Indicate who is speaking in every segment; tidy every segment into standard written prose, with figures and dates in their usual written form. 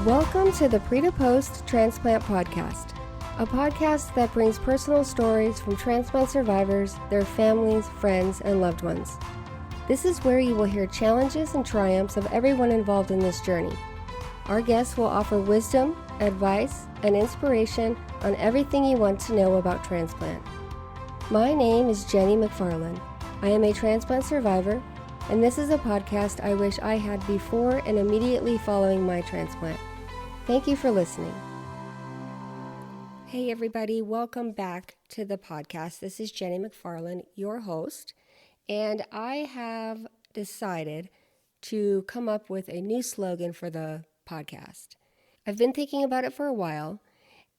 Speaker 1: Welcome to the Pre to Post Transplant Podcast, a podcast that brings personal stories from transplant survivors, their families, friends, and loved ones. This is where you will hear challenges and triumphs of everyone involved in this journey. Our guests will offer wisdom, advice, and inspiration on everything you want to know about transplant. My name is Jenny McFarland. I am a transplant survivor, and this is a podcast I wish I had before and immediately following my transplant. Thank you for listening. Hey everybody, welcome back to the podcast. This is Jenny McFarland, your host, and I have decided to come up with a new slogan for the podcast. I've been thinking about it for a while,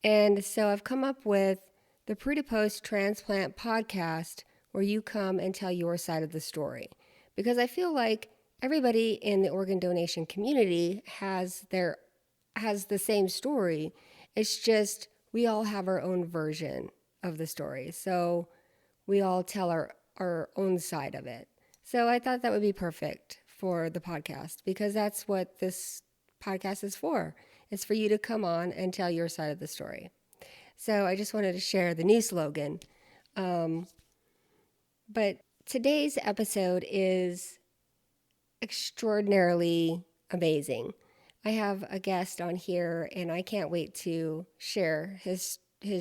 Speaker 1: and so I've come up with the Pre to Post Transplant Podcast, where you come and tell your side of the story. Because I feel like everybody in the organ donation community has the same story. It's just we all have our own version of the story. So we all tell our own side of it. So I thought that would be perfect for the podcast because that's what this podcast is for. It's for you to come on and tell your side of the story. So I just wanted to share the new slogan. But today's episode is extraordinarily amazing. I have a guest on here, and I can't wait to share his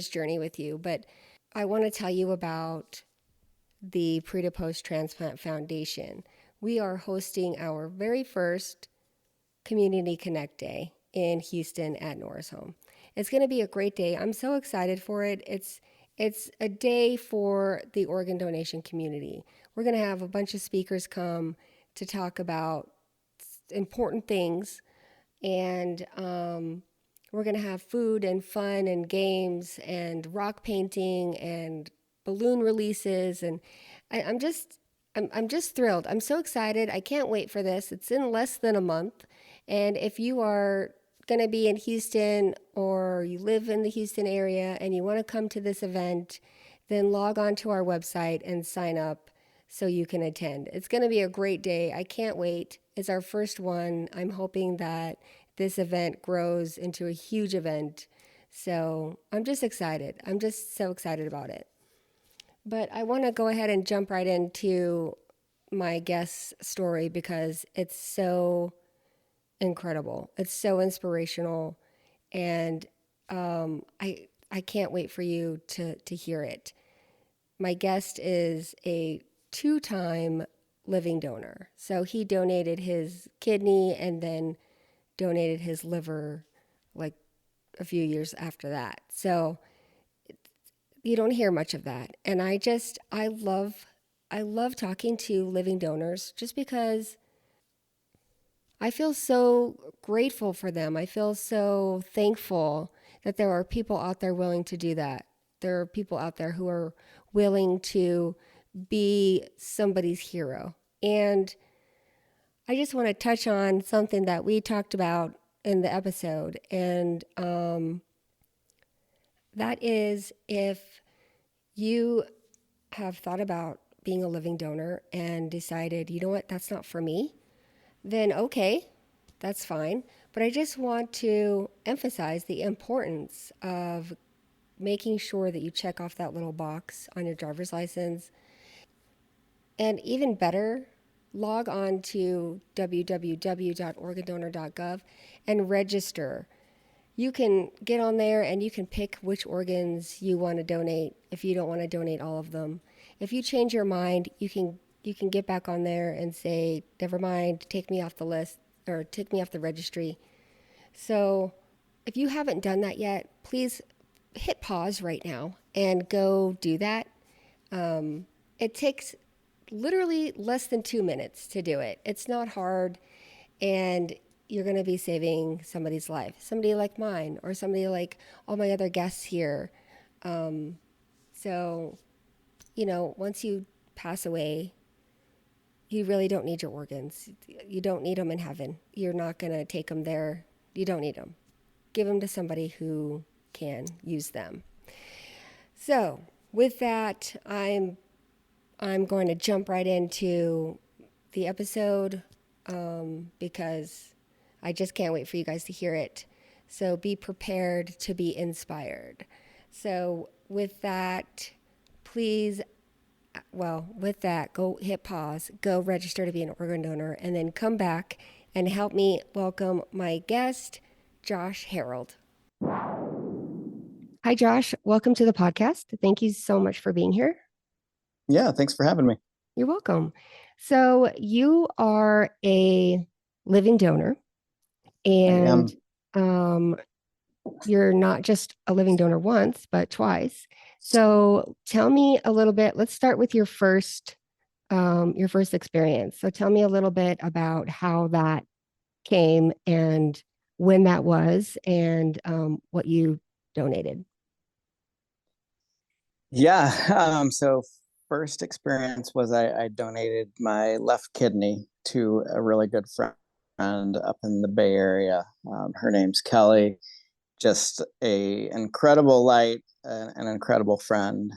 Speaker 1: journey with you. But I want to tell you about the Pre to Post Transplant Foundation. We are hosting our very first Community Connect Day in Houston at Norris Home. It's going to be a great day. I'm so excited for it. It's a day for the organ donation community. We're going to have a bunch of speakers come to talk about important things. And we're going to have food and fun and games and rock painting and balloon releases. And I'm just thrilled. I'm so excited. I can't wait for this. It's in less than a month. And if you are going to be in Houston or you live in the Houston area and you want to come to this event, then log on to our website and sign up so you can attend. It's going to be a great day. I can't wait. It's our first one. I'm hoping that this event grows into a huge event. So I'm just excited. I'm just so excited about it. But I want to go ahead and jump right into my guest's story because it's so incredible. It's so inspirational. And I can't wait for you to hear it. My guest is a 2-time living donor. So he donated his kidney and then donated his liver like a few years after that. So you don't hear much of that. And I love talking to living donors just because I feel so grateful for them. I feel so thankful that there are people out there willing to do that. There are people out there who are willing to be somebody's hero. And I just want to touch on something that we talked about in the episode. And that is, if you have thought about being a living donor and decided, you know what, that's not for me, then okay, that's fine. But I just want to emphasize the importance of making sure that you check off that little box on your driver's license. And even better, log on to www.organdonor.gov and register. You can get on there and you can pick which organs you want to donate if you don't want to donate all of them. If you change your mind, you can get back on there and say, never mind, take me off the list or take me off the registry. So if you haven't done that yet, please hit pause right now and go do that. It takes literally less than 2 minutes to do it. It's not hard, and you're going to be saving somebody's life, somebody like mine or somebody like all my other guests here. So, once you pass away, you really don't need your organs. You don't need them in heaven. You're not going to take them there. You don't need them. Give them to somebody who can use them. So with that, I'm going to jump right into the episode because I just can't wait for you guys to hear it. So be prepared to be inspired. So, with that, please, well, with that, go hit pause, go register to be an organ donor, and then come back and help me welcome my guest, Josh Harrold. Hi, Josh. Welcome to the podcast. Thank you so much for being here.
Speaker 2: Yeah, thanks for having me.
Speaker 1: You're welcome. So, you are a living donor,
Speaker 2: I
Speaker 1: and
Speaker 2: am.
Speaker 1: um, you're not just a living donor once, but twice. So, tell me a little bit. Let's start with your first experience. So, tell me a little bit about how that came and when that was, and what you donated.
Speaker 2: Yeah. So first experience was I donated my left kidney to a really good friend up in the Bay Area. Her name's Kelly. Just a incredible light, an incredible friend,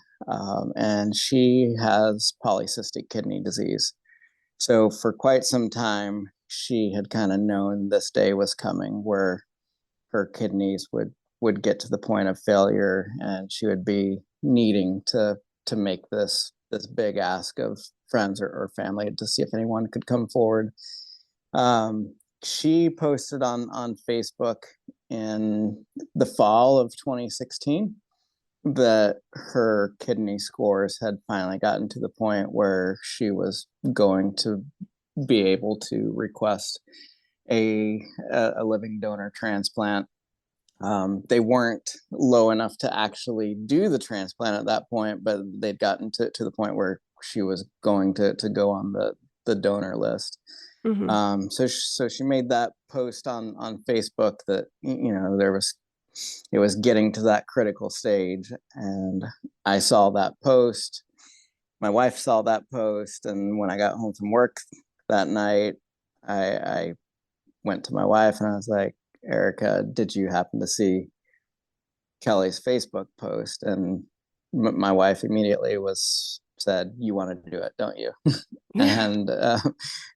Speaker 2: and she has polycystic kidney disease. So for quite some time, she had kind of known this day was coming, where her kidneys would get to the point of failure, and she would be needing to make this big ask of friends or family to see if anyone could come forward. She posted on Facebook in the fall of 2016 that her kidney scores had finally gotten to the point where she was going to be able to request a a living donor transplant. They weren't low enough to actually do the transplant at that point, but they'd gotten to the point where she was going to go on the donor list.
Speaker 1: Mm-hmm.
Speaker 2: So she made that post on Facebook that it was getting to that critical stage, and I saw that post. My wife saw that post, and when I got home from work that night, I went to my wife and I was like, Erica, did you happen to see Kelly's Facebook post? And my wife immediately was said, "You want to do it, don't you?" and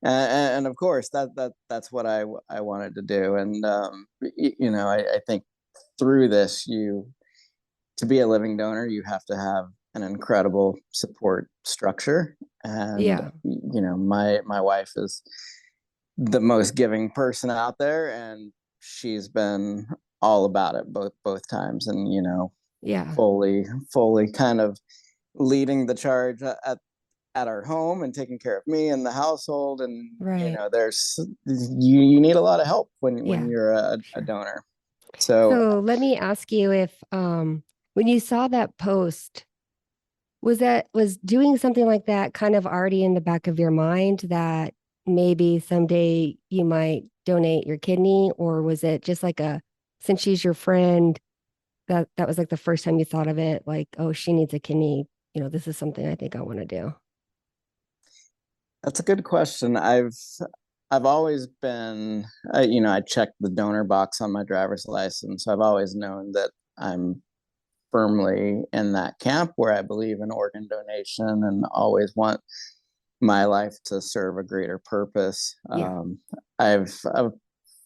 Speaker 2: and of course that's what I wanted to do. And I think through this, you to be a living donor, you have to have an incredible support structure. And
Speaker 1: Yeah,
Speaker 2: my wife is the most giving person out there, and she's been all about it both times, and
Speaker 1: yeah,
Speaker 2: fully kind of leading the charge at our home and taking care of me and the household. And
Speaker 1: right.
Speaker 2: there's you need a lot of help when
Speaker 1: Yeah,
Speaker 2: you're a
Speaker 1: sure.
Speaker 2: donor. So
Speaker 1: So let me ask you if when you saw that post, was doing something like that kind of already in the back of your mind that maybe someday you might donate your kidney, or was it just like a since she's your friend that was like the first time you thought of it, like, oh, she needs a kidney, this is something I think I want to do.
Speaker 2: that's a good question. I've always been, I checked the donor box on my driver's license. So I've always known that I'm firmly in that camp where I believe in organ donation and always want my life to serve a greater purpose.
Speaker 1: Yeah.
Speaker 2: I've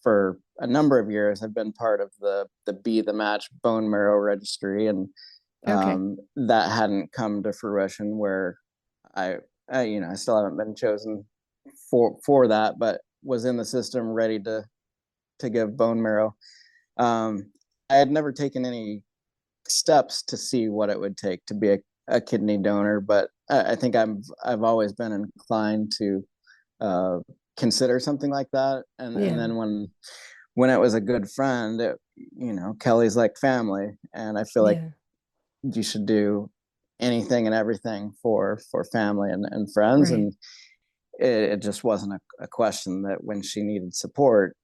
Speaker 2: for a number of years I've been part of the Be the Match bone marrow registry, and
Speaker 1: Okay.
Speaker 2: that hadn't come to fruition where I, I still haven't been chosen for that, but was in the system ready to give bone marrow. I had never taken any steps to see what it would take to be a kidney donor, but I think I've always been inclined to uh, consider something like that. And
Speaker 1: Yeah.
Speaker 2: then when it was a good friend, Kelly's like family, and I feel like
Speaker 1: Yeah.
Speaker 2: you should do anything and everything for family and friends.
Speaker 1: Right.
Speaker 2: And it just wasn't a question that when she needed support,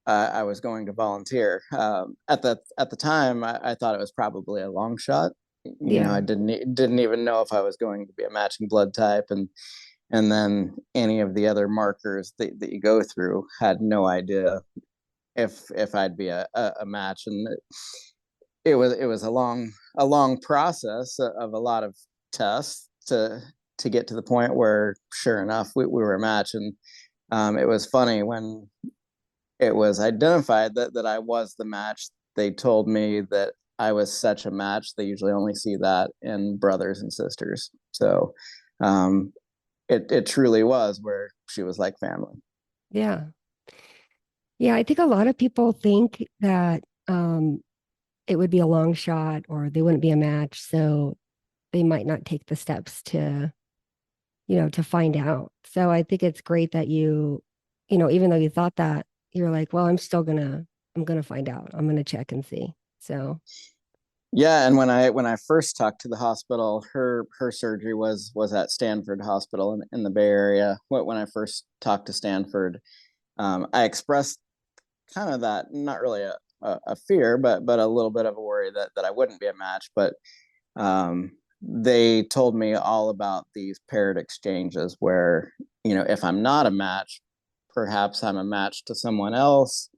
Speaker 2: I was going to volunteer. At the time, I thought it was probably a long shot. I
Speaker 1: Yeah.
Speaker 2: didn't even know if I was going to be a matching blood type, and then any of the other markers that you go through. Had no idea if I'd be a match. And it was a long process of a lot of tests to get to the point where, sure enough, we were a match. And it was funny when it was identified that I was the match. they told me that I was such a match. They usually only see that in brothers and sisters. So um, it truly was where she was like family.
Speaker 1: Yeah. Yeah, I think a lot of people think that it would be a long shot or they wouldn't be a match, so they might not take the steps to, to find out. So I think it's great that even though you thought that, you're like, well, I'm gonna find out. I'm gonna check and see. So
Speaker 2: Yeah, and when I first talked to the hospital, her surgery was at Stanford Hospital in the Bay Area. When I first talked to Stanford, I expressed kind of that, not really a fear, but a little bit of a worry that I wouldn't be a match. But they told me all about these paired exchanges where, if I'm not a match, perhaps I'm a match to someone else,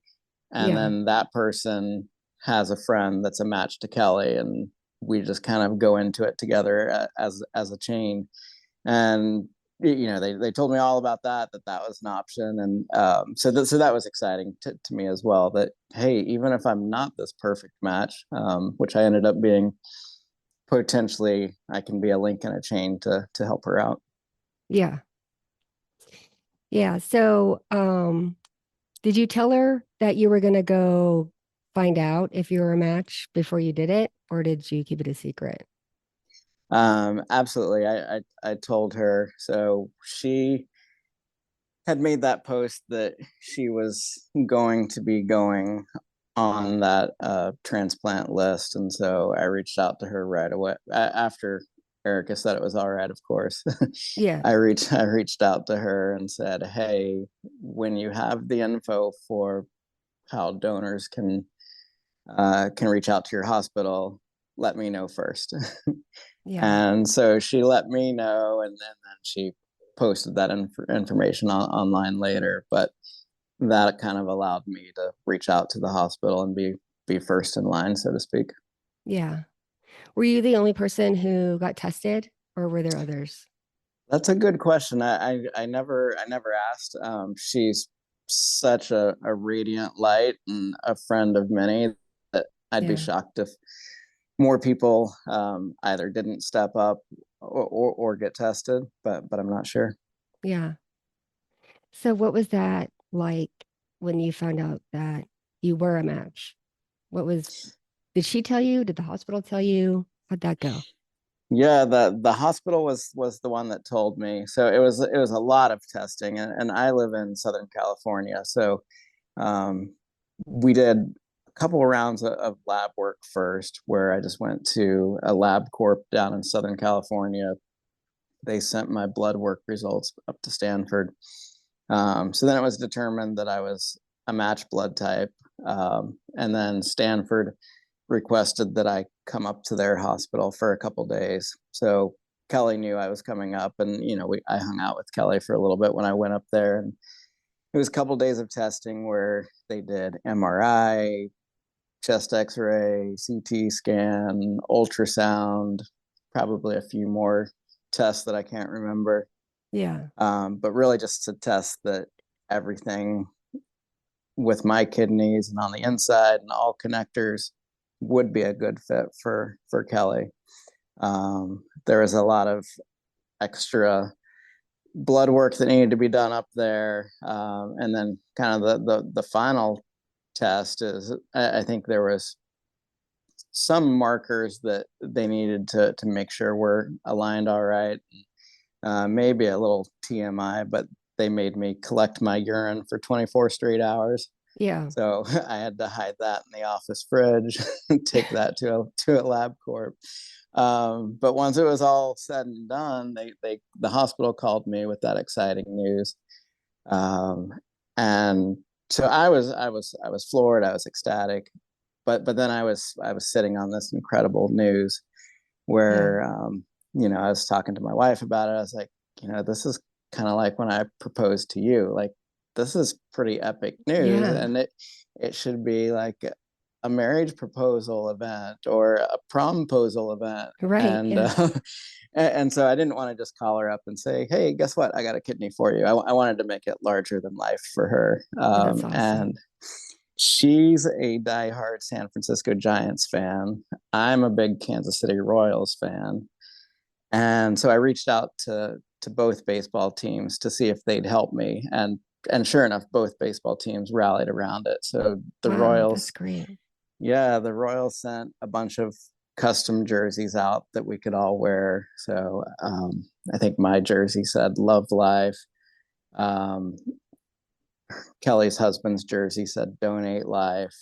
Speaker 2: and
Speaker 1: yeah,
Speaker 2: then that person has a friend that's a match to Kelly, and we just kind of go into it together as a chain. And they told me all about that was an option, and so that was exciting to me as well, that hey, even if I'm not this perfect match, which I ended up being, potentially I can be a link in a chain to help her out.
Speaker 1: yeah, yeah. So did you tell her that you were gonna go find out if you were a match before you did it, or did you keep it a secret?
Speaker 2: Absolutely, I told her. So she had made that post that she was going to be going on that transplant list, and so I reached out to her right away after Erica said it was all right. Of course,
Speaker 1: Yeah,
Speaker 2: I reached out to her and said, "Hey, when you have the info for how donors can reach out to your hospital, let me know first."
Speaker 1: yeah,
Speaker 2: And so she let me know, and then she posted that information online later. But that kind of allowed me to reach out to the hospital and be first in line, so to speak.
Speaker 1: yeah. Were you the only person who got tested, or were there others?
Speaker 2: That's a good question. I never asked. She's such a radiant light and a friend of many that I'd be
Speaker 1: Yeah,
Speaker 2: shocked if more people either didn't step up or get tested, but I'm not sure.
Speaker 1: yeah. So what was that like when you found out that you were a match? What was, did she tell you? Did the hospital tell you? How'd that go?
Speaker 2: Yeah, the hospital was the one that told me. So it was a lot of testing, and I live in Southern California, so um, we did a couple of rounds of lab work first, where I just went to a lab corp down in Southern California. They sent my blood work results up to Stanford. So then it was determined that I was a match blood type, and then Stanford requested that I come up to their hospital for a couple days. So Kelly knew I was coming up, and I hung out with Kelly for a little bit when I went up there, and it was a couple of days of testing where they did MRI, chest X-ray, CT scan, ultrasound, probably a few more tests that I can't remember.
Speaker 1: Yeah,
Speaker 2: But really just to test that everything with my kidneys and on the inside and all connectors would be a good fit for Kelly. There was a lot of extra blood work that needed to be done up there, and then kind of the final test is, I think there was some markers that they needed to make sure we're aligned all right. Maybe a little TMI, but they made me collect my urine for 24 straight hours.
Speaker 1: yeah,
Speaker 2: So I had to hide that in the office fridge and take that to a lab corp. But once it was all said and done, the hospital called me with that exciting news, um, and so I was floored. I was ecstatic, but then I was sitting on this incredible news
Speaker 1: yeah,
Speaker 2: where I was talking to my wife about it. I was like, this is kind of like when I proposed to you. Like, this is pretty epic news,
Speaker 1: yeah.
Speaker 2: and it should be like a marriage proposal event or a promposal event.
Speaker 1: Right.
Speaker 2: And
Speaker 1: Yeah.
Speaker 2: and so I didn't want to just call her up and say, hey, guess what, I got a kidney for you. I wanted to make it larger than life for her.
Speaker 1: That's awesome.
Speaker 2: And She's a diehard San Francisco Giants fan. I'm a big Kansas City Royals fan. And so I reached out to both baseball teams to see if they'd help me. And sure enough, both baseball teams rallied around it. So the
Speaker 1: Wow, that's
Speaker 2: Royals,
Speaker 1: great.
Speaker 2: yeah, the Royals sent a bunch of custom jerseys out that we could all wear. So I think my jersey said "Love Life." Um, Kelly's husband's jersey said "Donate Life."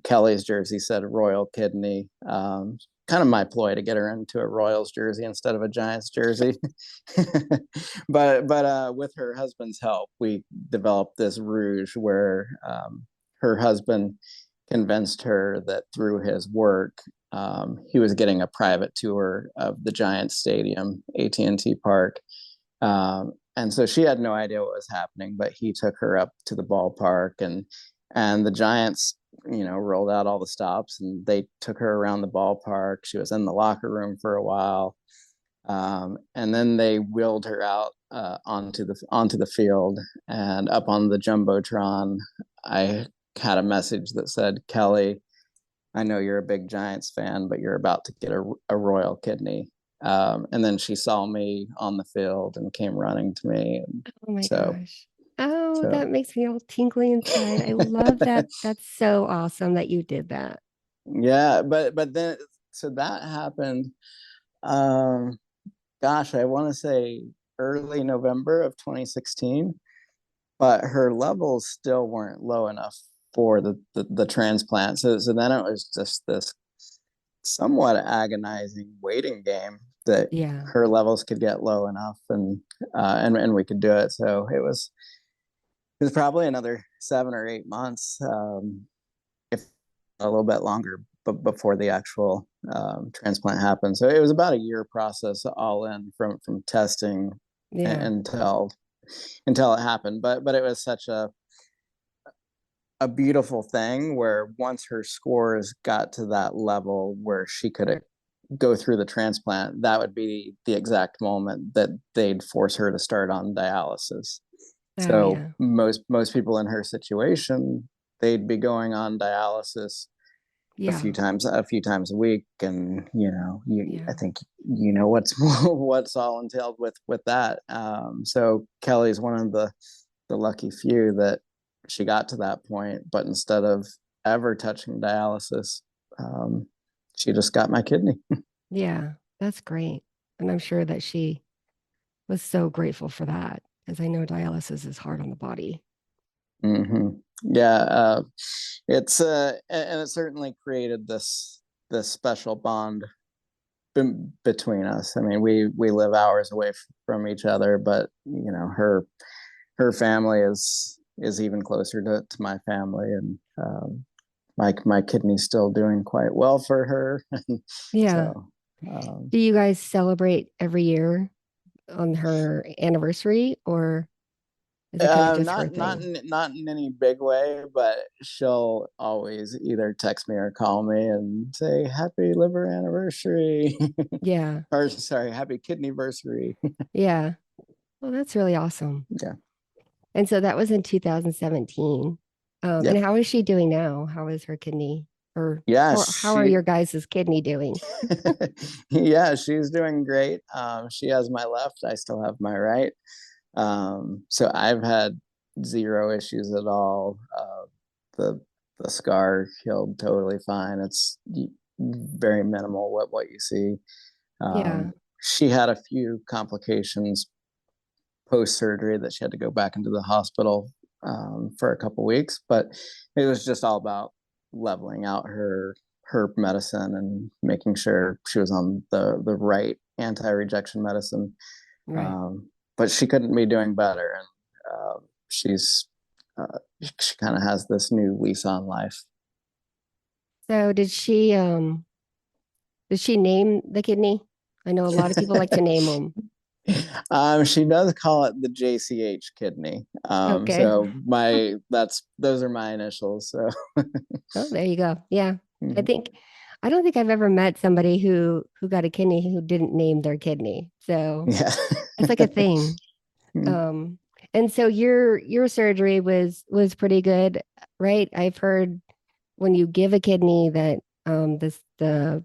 Speaker 2: Kelly's jersey said "Royal Kidney." Kind of my ploy to get her into a Royals jersey instead of a Giants jersey. But with her husband's help, we developed this rouge where her husband convinced her that through his work, he was getting a private tour of the Giants stadium, AT&T Park, and so she had no idea what was happening, but he took her up to the ballpark, and the Giants, rolled out all the stops, and they took her around the ballpark. She was in the locker room for a while, and then they wheeled her out onto the field, and up on the jumbotron, I had a message that said, "Kelly, I know you're a big Giants fan, but you're about to get a royal kidney." And then she saw me on the field and came running to me. And
Speaker 1: Oh my
Speaker 2: so,
Speaker 1: gosh. Oh,
Speaker 2: so
Speaker 1: that makes me all tingly inside. I love that. That's so awesome that you did that.
Speaker 2: yeah, but then so that happened. Um, Gosh, I want to say early November of 2016, but her levels still weren't low enough for the transplant. So then it was just this somewhat agonizing waiting game that
Speaker 1: Yeah.
Speaker 2: her levels could get low enough, and we could do it. So it was probably another 7 or 8 months, if a little bit longer, but before the actual transplant happened. So it was about a year process all in from testing
Speaker 1: Yeah.
Speaker 2: until it happened. But it was such a beautiful thing where once her scores got to that level where she could go through the transplant, that would be the exact moment that they'd force her to start on dialysis.
Speaker 1: Oh,
Speaker 2: So
Speaker 1: yeah.
Speaker 2: most people in her situation, they'd be going on dialysis
Speaker 1: Yeah.
Speaker 2: a few times a week, and I
Speaker 1: Yeah.
Speaker 2: think what's what's all entailed with that. So Kelly's one of the lucky few that she got to that point, but instead of ever touching dialysis, um, she just got my kidney.
Speaker 1: Yeah. That's great. And I'm sure that she was so grateful for that, because I know dialysis is hard on the body.
Speaker 2: Mm-hmm. Yeah, it's and it certainly created this special bond between us. I mean, we live hours away from each other, but her family is even closer to my family, and my kidney's still doing quite well for her.
Speaker 1: Yeah.
Speaker 2: So um,
Speaker 1: Do you guys celebrate every year on her anniversary, or is it kind of just her thing?
Speaker 2: not in any big way, but she'll always either text me or call me and say happy liver anniversary,
Speaker 1: Yeah.
Speaker 2: or sorry, happy kidney anniversary.
Speaker 1: Yeah. Well, that's really awesome.
Speaker 2: Yeah,
Speaker 1: And so that was in 2017. And
Speaker 2: yep,
Speaker 1: how is she doing now? How is her kidney? Or
Speaker 2: yeah.
Speaker 1: how are your guys' kidney doing?
Speaker 2: Yeah, she's doing great. She has my left. I still have my right. So I've had zero issues at all. The the scar healed totally fine. It's very minimal what you see.
Speaker 1: Yeah.
Speaker 2: She had a few complications post surgery that she had to go back into the hospital for a couple weeks, but it was just all about leveling out her medicine and making sure she was on the right anti-rejection medicine.
Speaker 1: Right.
Speaker 2: But she couldn't be doing better, and she's she kind of has this new lease on life.
Speaker 1: So did she name the kidney? I know a lot of people like to name them.
Speaker 2: She does call it the JCH kidney.
Speaker 1: Okay.
Speaker 2: So those are my initials. So
Speaker 1: Oh, there you go. Yeah. I
Speaker 2: mhm.
Speaker 1: think I don't think I've ever met somebody who got a kidney who didn't name their kidney. So
Speaker 2: Yeah.
Speaker 1: it's like a thing. Um, And so your surgery was pretty good, right? I've heard when you give a kidney that this the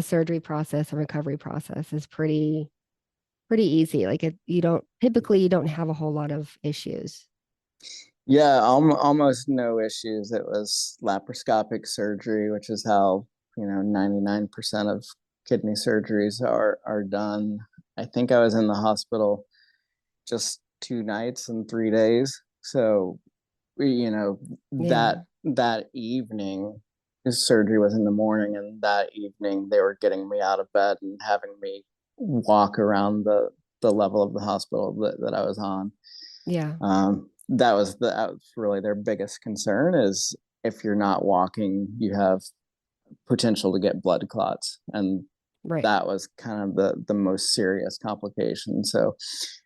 Speaker 1: surgery process and recovery process is pretty easy. Like you don't typically you don't have a whole lot of issues.
Speaker 2: Yeah, almost no issues. It was laparoscopic surgery, which is how, 99% of kidney surgeries are done. I think I was in the hospital just 2 nights and 3 days. So,
Speaker 1: Yeah.
Speaker 2: that evening, his surgery was in the morning, and that evening they were getting me out of bed and having me walk around the level of the hospital that I was on.
Speaker 1: Yeah.
Speaker 2: That was really their biggest concern is if you're not walking, you have potential to get blood clots, and
Speaker 1: Right.
Speaker 2: that was kind of the most serious complication. So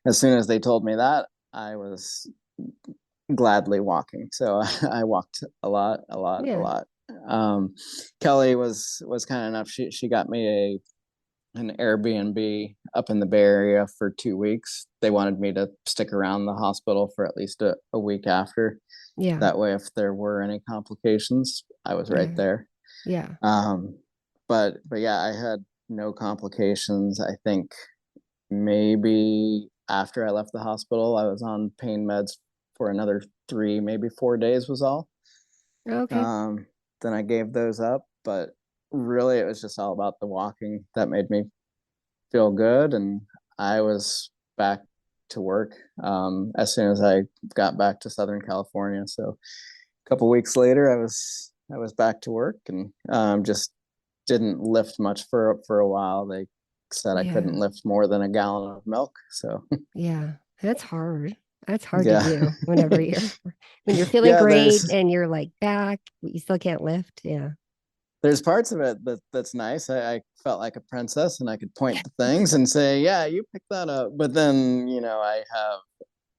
Speaker 2: as soon as they told me that, I was gladly walking. So I walked a lot, a lot, a
Speaker 1: Yeah.
Speaker 2: lot. Um, Kelly was kind enough. She got me an Airbnb up in the Bay Area for 2 weeks. They wanted me to stick around the hospital for at least a week after.
Speaker 1: Yeah.
Speaker 2: That way, if there were any complications, I was right
Speaker 1: Yeah.
Speaker 2: there.
Speaker 1: Yeah.
Speaker 2: Um, but yeah, I had no complications. I think maybe after I left the hospital, I was on pain meds for another 3, maybe 4 days was all.
Speaker 1: Okay.
Speaker 2: Um, then I gave those up, but really it was just all about the walking that made me feel good, and I was back to work as soon as I got back to Southern California. So a couple weeks later, I was back to work, and just didn't lift much for a while. They said I couldn't
Speaker 1: Yeah.
Speaker 2: lift more than a gallon of milk. So
Speaker 1: Yeah. That's hard. That's hard to
Speaker 2: yeah,
Speaker 1: do whenever you're when you're feeling
Speaker 2: yeah.
Speaker 1: great
Speaker 2: There's
Speaker 1: and you're like back, but you still can't lift. Yeah.
Speaker 2: there's parts of it that's nice. I felt like a princess, and I could point to things and say, "Yeah, you picked that up." But then, I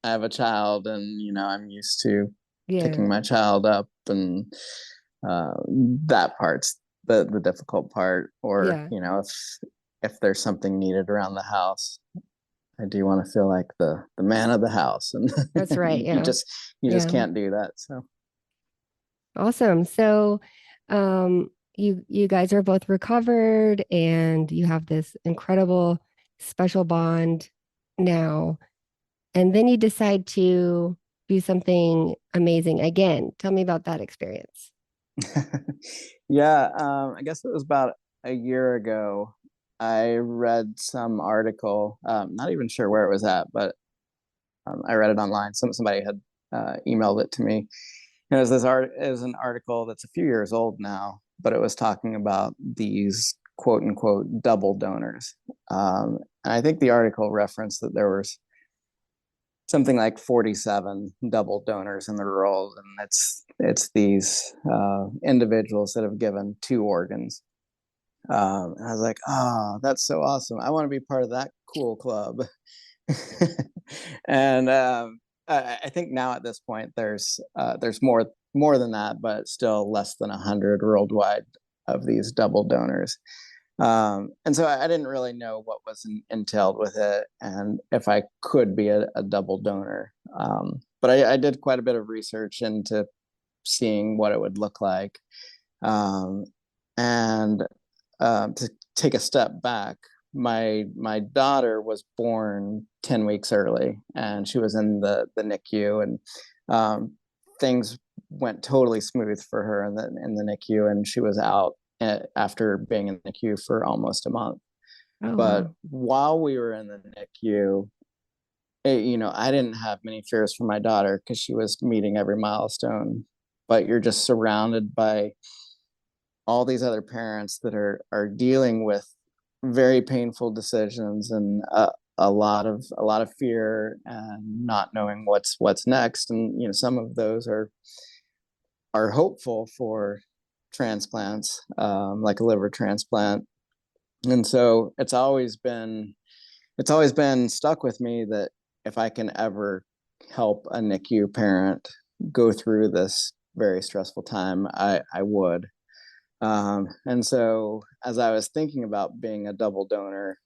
Speaker 2: have a child, and I'm used to picking
Speaker 1: Yeah.
Speaker 2: my child up, and uh, that part's the difficult part. Or
Speaker 1: Yeah.
Speaker 2: if there's something needed around the house, I do want to feel like the man of the house, and
Speaker 1: That's right.
Speaker 2: you
Speaker 1: Yeah.
Speaker 2: just
Speaker 1: Yeah.
Speaker 2: can't do that. So
Speaker 1: Awesome. So, you guys are both recovered and you have this incredible special bond now. And then you decide to do something amazing again. Tell me about that experience.
Speaker 2: yeah, I guess it was about a year ago. I read some article, not even sure where it was at, but I read it online. Somebody had emailed it to me. It was an article that's a few years old now, but it was talking about these quote unquote double donors. And I think the article referenced that there was something like 47 double donors in the world, and it's these individuals that have given 2 organs. And I was like, oh, that's so awesome! I want to be part of that cool club. And I think now at this point there's more than that, but still less than 100 worldwide of these double donors. And so I didn't really know what was entailed with it, and if I could be a double donor. But I did quite a bit of research into seeing what it would look like. Um, and to take a step back, my daughter was born 10 weeks early, and she was in the NICU, and um, things went totally smooth for her in the NICU, and she was out after being in the NICU for almost a month.
Speaker 1: Oh,
Speaker 2: But
Speaker 1: wow.
Speaker 2: while we were in the NICU, I didn't have many fears for my daughter because she was meeting every milestone. But you're just surrounded by all these other parents that are dealing with very painful decisions, and a lot of fear and not knowing what's next. And some of those are hopeful for transplants, like a liver transplant. And so it's always been stuck with me that if I can ever help a NICU parent go through this very stressful time, I would. And so as I was thinking about being a double donor,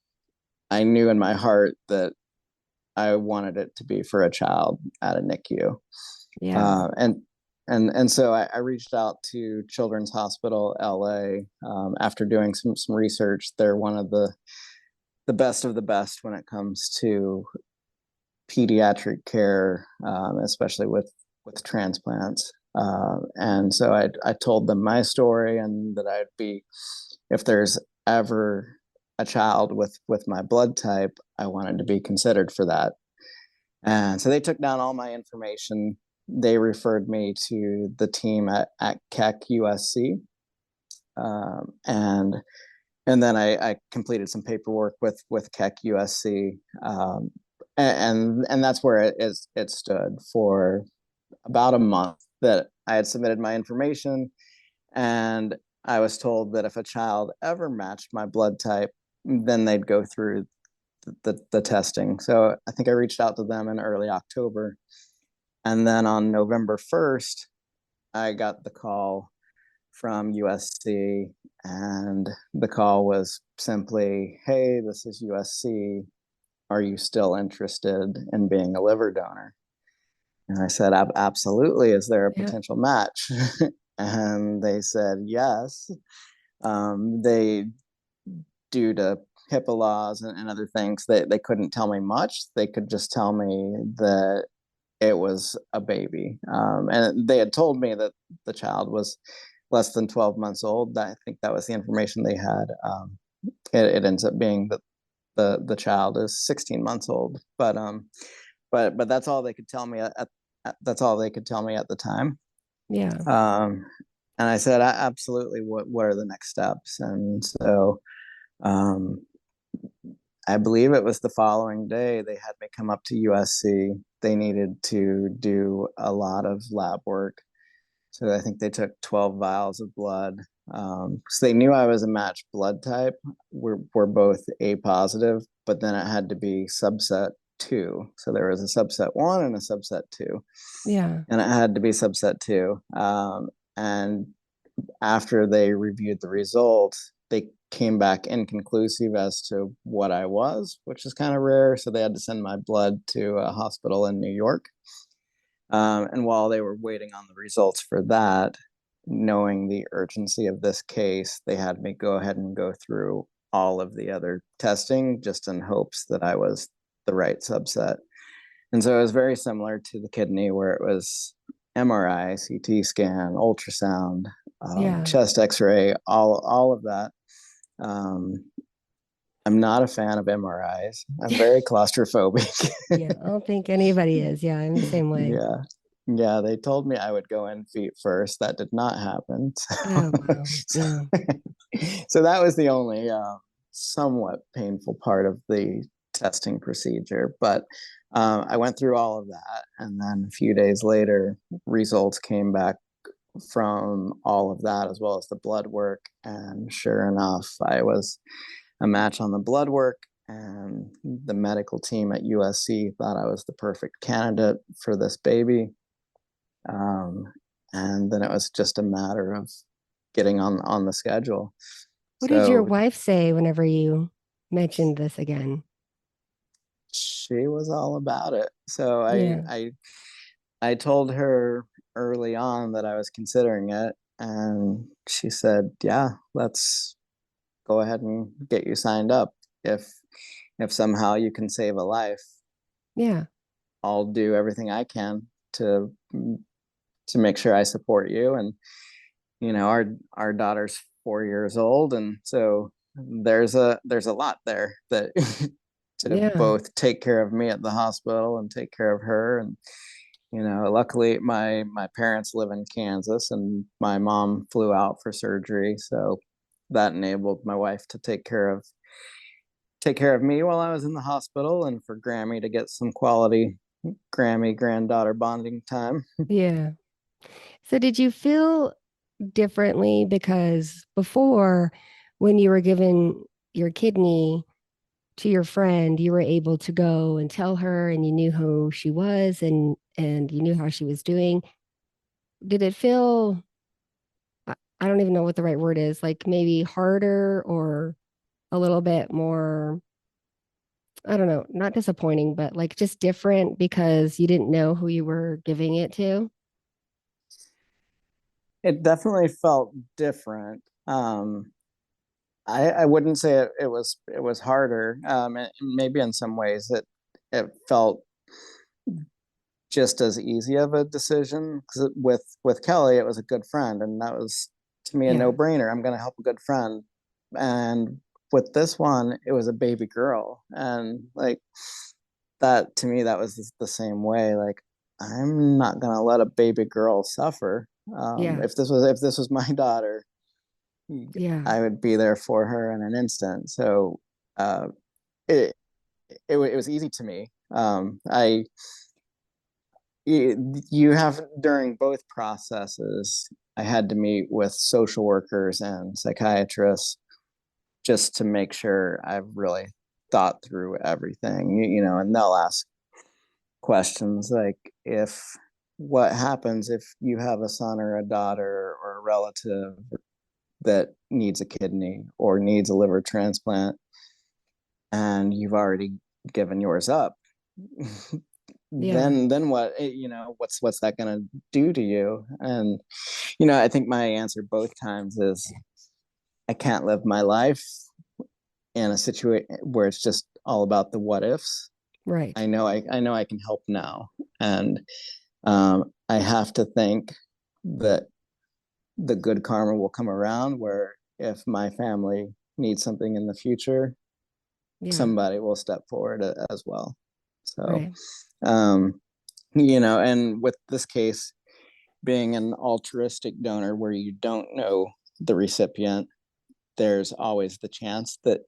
Speaker 2: I knew in my heart that I wanted it to be for a child at a NICU.
Speaker 1: Yeah.
Speaker 2: Uh, and and so I reached out to Children's Hospital LA after doing some research. They're one of the best of the best when it comes to pediatric care, especially with transplants. And so I told them my story and that I'd be, if there's ever a child with my blood type, I wanted to be considered for that. And so they took down all my information. They referred me to the team at Keck USC, and then I completed some paperwork with Keck USC, and that's where it stood for about a month that I had submitted my information, and I was told that if a child ever matched my blood type, then they'd go through the testing. So I think I reached out to them in early October, and then on November 1st, I got the call from USC, and the call was simply, "Hey, this is USC. Are you still interested in being a liver donor?" And I said, "Absolutely. Is there a
Speaker 1: Yeah.
Speaker 2: potential match?" And they said, "Yes." They, due to HIPAA laws and other things, they couldn't tell me much. They could just tell me that it was a baby. And they had told me that the child was less than 12 months old. I think that was the information they had. It ends up being that the child is 16 months old, but that's all they could tell me that's all they could tell me at the time.
Speaker 1: Yeah.
Speaker 2: Um, and I said, absolutely. What are the next steps? And so um, I believe it was the following day they had me come up to USC. They needed to do a lot of lab work. So I think they took 12 vials of blood. So they knew I was a matched blood type. We're both A positive, but then it had to be subset two. So there was a subset one and a subset two,
Speaker 1: Yeah.
Speaker 2: and it had to be subset two. And after they reviewed the results, they came back inconclusive as to what I was, which is kind of rare. So they had to send my blood to a hospital in New York. And while they were waiting on the results for that, knowing the urgency of this case, they had me go ahead and go through all of the other testing just in hopes that I was the right subset. And so it was very similar to the kidney, where it was MRI, CT scan, ultrasound,
Speaker 1: Yeah.
Speaker 2: chest X-ray, all of that. Um, I'm not a fan of MRIs. I'm very claustrophobic.
Speaker 1: Yeah. I don't think anybody is. Yeah. I'm the same way.
Speaker 2: Yeah. Yeah, they told me I would go in feet first. That did not happen. So,
Speaker 1: Oh, wow. Yeah.
Speaker 2: so that was the only somewhat painful part of the testing procedure. But I went through all of that. And then a few days later, results came back from all of that, as well as the blood work. And sure enough, I was a match on the blood work. And the medical team at USC thought I was the perfect candidate for this baby. Um, and then it was just a matter of getting on the schedule.
Speaker 1: What did your
Speaker 2: So
Speaker 1: wife say whenever you mentioned this again?
Speaker 2: she was all about it. So
Speaker 1: Yeah.
Speaker 2: I told her early on that I was considering it, and she said, "Yeah, let's go ahead and get you signed up. If if somehow you can save a life,
Speaker 1: Yeah.
Speaker 2: I'll do everything I can to make sure I support you." And our daughter's 4 years old, and so there's a lot there that to
Speaker 1: Yeah.
Speaker 2: both take care of me at the hospital and take care of her. And luckily my parents live in Kansas, and my mom flew out for surgery, so that enabled my wife to take care of me while I was in the hospital, and for Grammy to get some quality Grammy granddaughter bonding time.
Speaker 1: Yeah. So did you feel differently because before, when you were given your kidney to your friend, you were able to go and tell her and you knew who she was and you knew how she was doing. Did it feel I don't even know what the right word is, like maybe harder or a little bit more I don't know, not disappointing, but like just different because you didn't know who you were giving it to?
Speaker 2: It definitely felt different. I wouldn't say it was harder. And maybe in some ways it felt just as easy of a decision. Because with Kelly, it was a good friend, and that was to me a no
Speaker 1: Yeah.
Speaker 2: brainer. I'm going to help a good friend, and with this one, it was a baby girl, and like that to me, that was the same way. Like I'm not going to let a baby girl suffer.
Speaker 1: Yeah.
Speaker 2: If this was my daughter,
Speaker 1: Yeah.
Speaker 2: I would be there for her in an instant. So uh, it, it was easy to me. You have during both processes, I had to meet with social workers and psychiatrists just to make sure I've really thought through everything, and they'll ask questions like if what happens if you have a son or a daughter or a relative that needs a kidney or needs a liver transplant and you've already given yours up.
Speaker 1: Yeah.
Speaker 2: Then what, what's that going to do to you? And I think my answer both times is I can't live my life in a situation where it's just all about the what ifs.
Speaker 1: Right.
Speaker 2: I know I can help now, and I have to think that the good karma will come around where if my family needs something in the future,
Speaker 1: Yeah.
Speaker 2: somebody will step forward as well. So,
Speaker 1: Right.
Speaker 2: um, and with this case being an altruistic donor where you don't know the recipient, there's always the chance that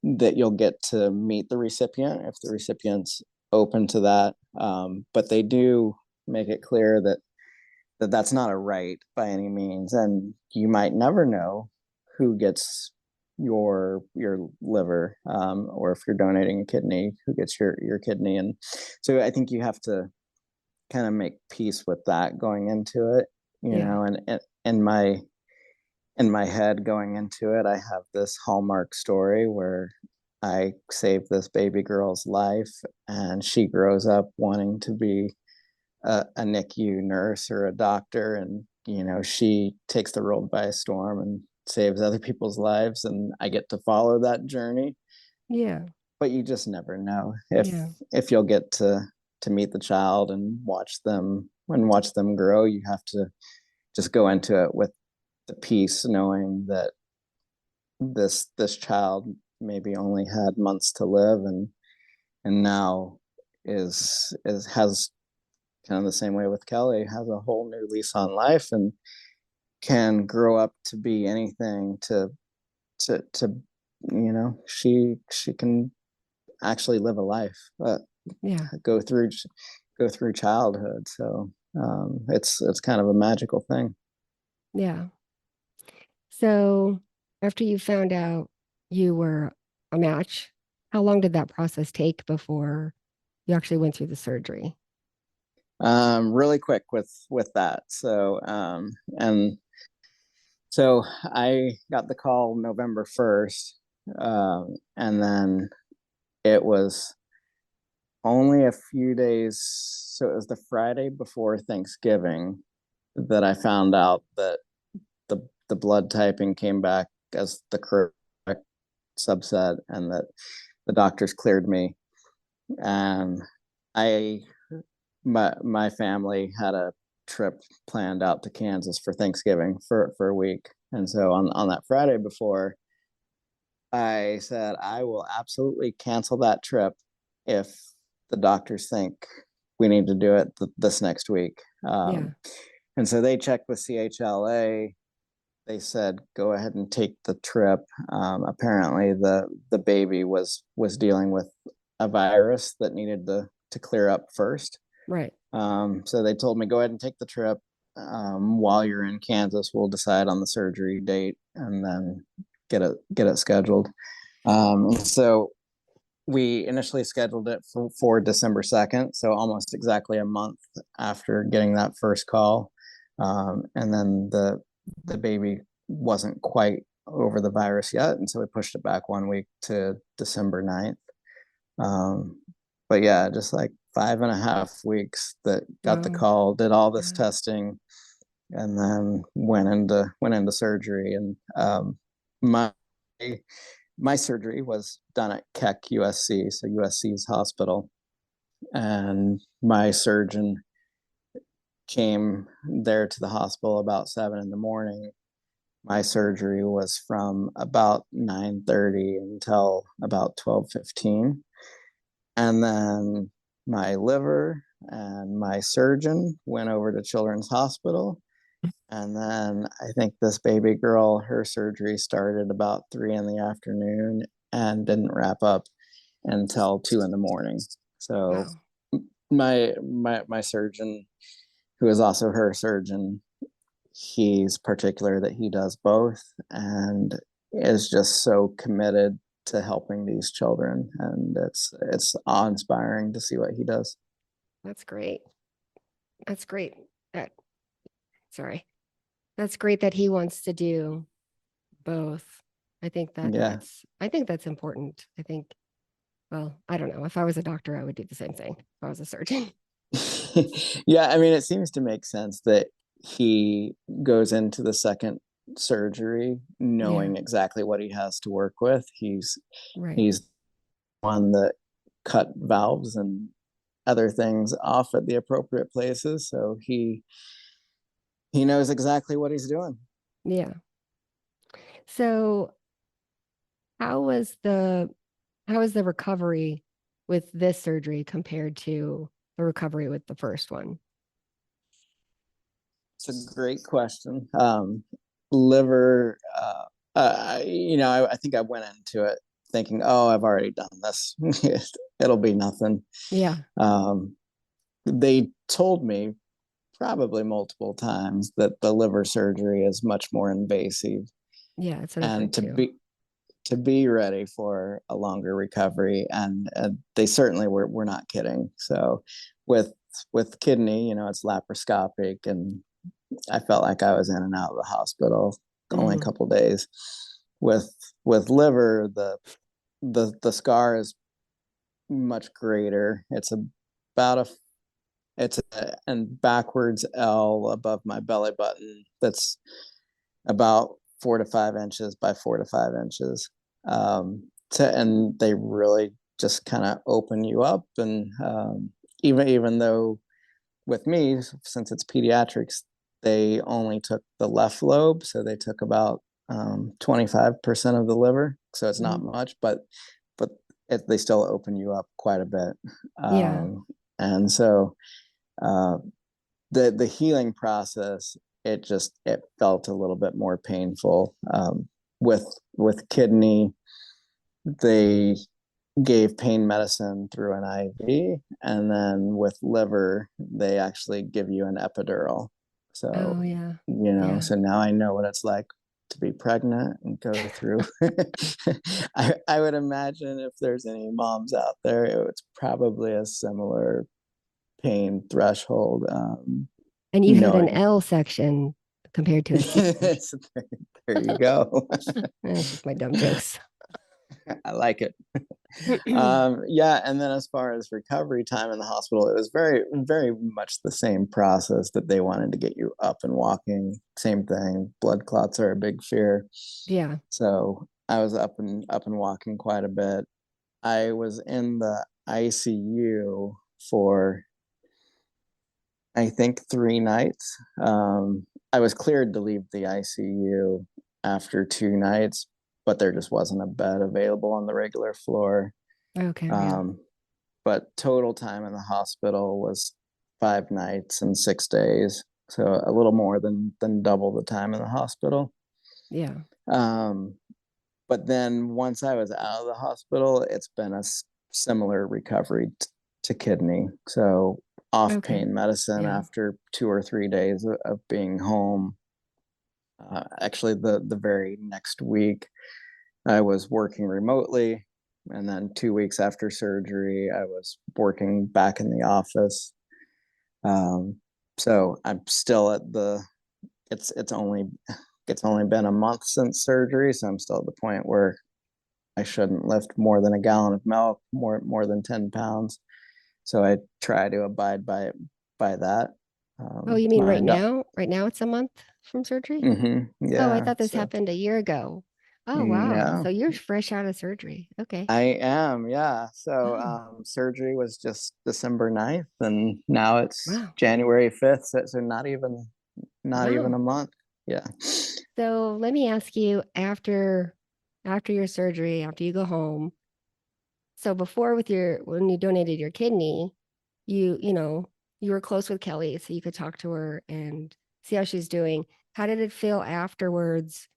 Speaker 2: you'll get to meet the recipient if the recipient's open to that. But they do make it clear that that's not a right by any means, and you might never know who gets your liver, or if you're donating a kidney, who gets your kidney. And so I think you have to kind of make peace with that going into it,
Speaker 1: Yeah.
Speaker 2: and in my head going into it, I have this Hallmark story where I saved this baby girl's life, and she grows up wanting to be a NICU nurse or a doctor, and she takes the world by storm and saves other people's lives, and I get to follow that journey.
Speaker 1: Yeah.
Speaker 2: But you just never know
Speaker 1: Yeah.
Speaker 2: if you'll get to meet the child and watch them grow. You have to just go into it with the peace, knowing that this child maybe only had months to live, and now is has kind of the same way with Kelly, has a whole new lease on life and can grow up to be anything to she can actually live a life,
Speaker 1: Yeah.
Speaker 2: go through go through childhood. So it's kind of a magical thing.
Speaker 1: Yeah. So after you found out you were a match, how long did that process take before you actually went through the surgery?
Speaker 2: Really quick with that. And so I got the call November 1st, and then it was only a few days. So it was the Friday before Thanksgiving that I found out that the blood typing came back as the correct subset, and that the doctors cleared me. And I my family had a trip planned out to Kansas for Thanksgiving for a week. And so on that Friday before, I said I will absolutely cancel that trip if the doctors think we need to do it this next week.
Speaker 1: Yeah.
Speaker 2: And so they checked with CHLA. They said go ahead and take the trip. Apparently, the baby was dealing with a virus that needed to clear up first.
Speaker 1: Right.
Speaker 2: So they told me go ahead and take the trip. While you're in Kansas, we'll decide on the surgery date and then get it scheduled. So we initially scheduled it for December 2nd, so almost exactly a month after getting that first call. And then the baby wasn't quite over the virus yet, and so we pushed it back one week to December 9th. Um, but yeah, just like 5.5 weeks that got the
Speaker 1: Wow.
Speaker 2: call, did all this
Speaker 1: Yeah.
Speaker 2: testing, and then went into surgery. And my my surgery was done at Keck USC, so USC's hospital, and my surgeon came there to the hospital about 7 in the morning. My surgery was from about 9:30 until about 12:15, and then my liver and my surgeon went over to Children's Hospital. And then I think this baby girl, her surgery started about 3 in the afternoon and didn't wrap up until 2 in the morning. So
Speaker 1: Wow.
Speaker 2: my surgeon, who is also her surgeon, he's particular that he does both and is just so committed to helping these children, and it's awe-inspiring to see what he does.
Speaker 1: That's great. That's great. That, sorry. That's great that he wants to do both.
Speaker 2: Yeah.
Speaker 1: I think that's important. I think, well, I don't know. If I was a doctor, I would do the same thing. If I was a surgeon.
Speaker 2: Yeah, I mean, it seems to make sense that he goes into the second surgery
Speaker 1: Yeah.
Speaker 2: knowing exactly what he has to work with.
Speaker 1: Right.
Speaker 2: He's one that cut valves and other things off at the appropriate places, so he knows exactly what he's doing.
Speaker 1: Yeah. So how was the how was the recovery with this surgery compared to the recovery with the first one?
Speaker 2: It's a great question. Liver, I think I went into it thinking, oh, I've already done this. It'll be nothing.
Speaker 1: Yeah.
Speaker 2: Um, they told me probably multiple times that the liver surgery is much more invasive,
Speaker 1: Yeah, that's what I've
Speaker 2: and
Speaker 1: heard
Speaker 2: to
Speaker 1: too.
Speaker 2: be ready for a longer recovery. And they certainly were not kidding. So with kidney, it's laparoscopic, and I felt like I was in and out of the hospital only a
Speaker 1: Hmm.
Speaker 2: couple days. With liver, the scar is much greater. About a it's and backwards L above my belly button. That's about 4 to 5 inches by 4 to 5 inches. And they really just kind of open you up. And even though with me, since it's pediatrics, they only took the left lobe, so they took about 25% of the liver. So it's
Speaker 1: Hmm.
Speaker 2: not much, but they still open you up quite a bit.
Speaker 1: Yeah.
Speaker 2: And so uh, the healing process, it felt a little bit more painful. With kidney, they gave pain medicine through an IV, and then with liver, they actually give you an epidural.
Speaker 1: Oh
Speaker 2: So,
Speaker 1: yeah.
Speaker 2: so
Speaker 1: Yeah.
Speaker 2: now I know what it's like to be pregnant and go through. I would imagine if there's any moms out there, it's probably a similar pain threshold.
Speaker 1: And you had an
Speaker 2: Knowing
Speaker 1: L section compared to a C.
Speaker 2: So there you go.
Speaker 1: That's just my dumb jokes.
Speaker 2: I like it. Yeah, and then as far as recovery time in the hospital, it was very, very much the same process that they wanted to get you up and walking. Same thing. Blood clots are a big fear.
Speaker 1: Yeah.
Speaker 2: So I was up and walking quite a bit. I was in the ICU for I think 3 nights. I was cleared to leave the ICU after 2 nights, but there just wasn't a bed available on the regular floor.
Speaker 1: Okay. Yeah.
Speaker 2: Um, but total time in the hospital was 5 nights and 6 days, so a little more than double the time in the hospital.
Speaker 1: Yeah.
Speaker 2: Um, but then once I was out of the hospital, it's been a similar recovery to kidney. So off
Speaker 1: Okay.
Speaker 2: pain medicine
Speaker 1: Yeah.
Speaker 2: after 2 or 3 days of being home. Actually, the very next week, I was working remotely, and then 2 weeks after surgery, I was working back in the office. Um, so I'm still at the. It's only been a month since surgery, so I'm still at the point where I shouldn't lift more than a gallon of milk, more than 10 pounds. So I try to abide by that.
Speaker 1: Oh, you mean
Speaker 2: My
Speaker 1: right now? Right now it's a month from surgery? Oh, I
Speaker 2: yeah.
Speaker 1: thought this
Speaker 2: So
Speaker 1: happened a year ago. Oh, wow. So
Speaker 2: no,
Speaker 1: you're fresh out of surgery. Okay.
Speaker 2: I am, yeah. So
Speaker 1: Oh,
Speaker 2: surgery was just December 9th, and now it's
Speaker 1: wow.
Speaker 2: January 5th. So not even
Speaker 1: Wow.
Speaker 2: a month. Yeah.
Speaker 1: So let me ask you after your surgery, after you go home. So before with your when you donated your kidney, you were close with Kelly, so you could talk to her and see how she's doing. How did it feel afterwards,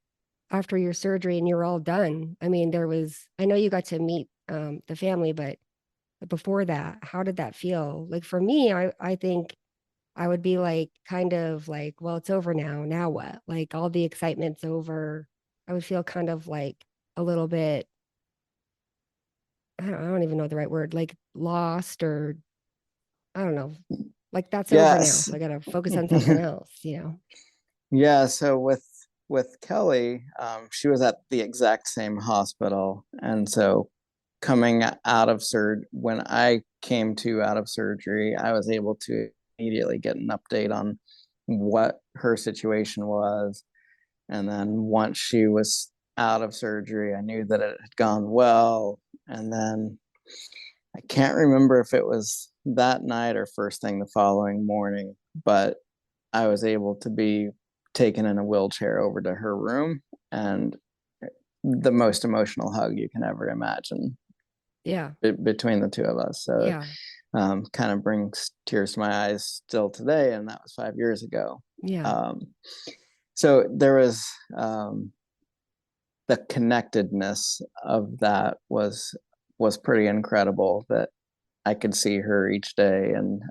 Speaker 1: after your surgery and you were all done? I mean, I know you got to meet the family, but before that, how did that feel? Like for me, I think I would be like kind of like, well, it's over now. Now what? Like all the excitement's over. I would feel kind of like a little bit, I don't even know the right word, like lost or I don't know. Like that's over now.
Speaker 2: Yes.
Speaker 1: So I gotta focus on something else.
Speaker 2: Yeah, so with Kelly, she was at the exact same hospital, and so coming out of surgery, when I came to out of surgery, I was able to immediately get an update on what her situation was, and then once she was out of surgery, I knew that it had gone well, and then I can't remember if it was that night or first thing the following morning, but I was able to be taken in a wheelchair over to her room, and the most emotional hug you can ever imagine
Speaker 1: Yeah.
Speaker 2: between the two of us. So
Speaker 1: Yeah.
Speaker 2: kind of brings tears to my eyes still today, and that was 5 years ago.
Speaker 1: Yeah.
Speaker 2: Um, so there was the connectedness of that was pretty incredible. That I could see her each day, and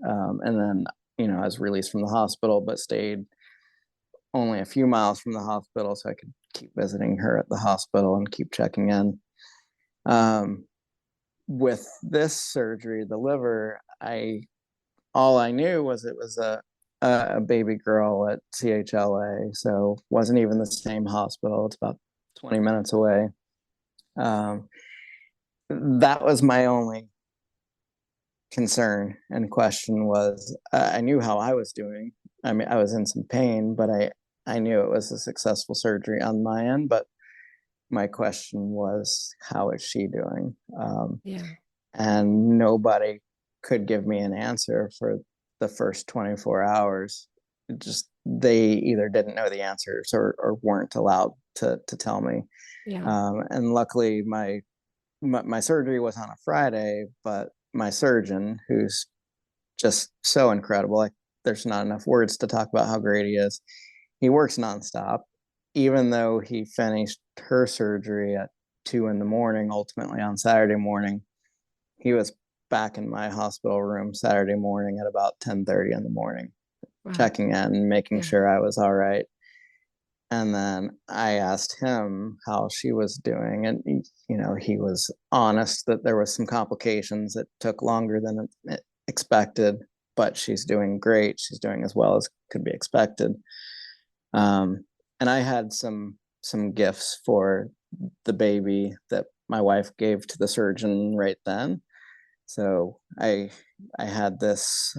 Speaker 2: then I was released from the hospital, but stayed only a few miles from the hospital, so I could keep visiting her at the hospital and keep checking in. Um, with this surgery, the liver, I all I knew was it was a baby girl at CHLA, so wasn't even the same hospital. It's about 20 minutes away. Um, that was my only concern and question was I knew how I was doing. I mean, I was in some pain, but I knew it was a successful surgery on my end. But my question was, how is she doing?
Speaker 1: Yeah.
Speaker 2: And nobody could give me an answer for the first 24 hours. It just they either didn't know the answers or weren't allowed to tell me.
Speaker 1: Yeah.
Speaker 2: And luckily, my surgery was on a Friday, but my surgeon, who's just so incredible, like there's not enough words to talk about how great he is. He works nonstop, even though he finished her surgery at 2 in the morning, ultimately on Saturday morning. He was back in my hospital room Saturday morning at about 10:30 in the morning,
Speaker 1: Wow.
Speaker 2: checking in and making
Speaker 1: Yeah.
Speaker 2: sure I was all right. And then I asked him how she was doing, and he was honest that there was some complications that took longer than expected, but she's doing great. She's doing as well as could be expected. Um, and I had some gifts for the baby that my wife gave to the surgeon right then. So I had this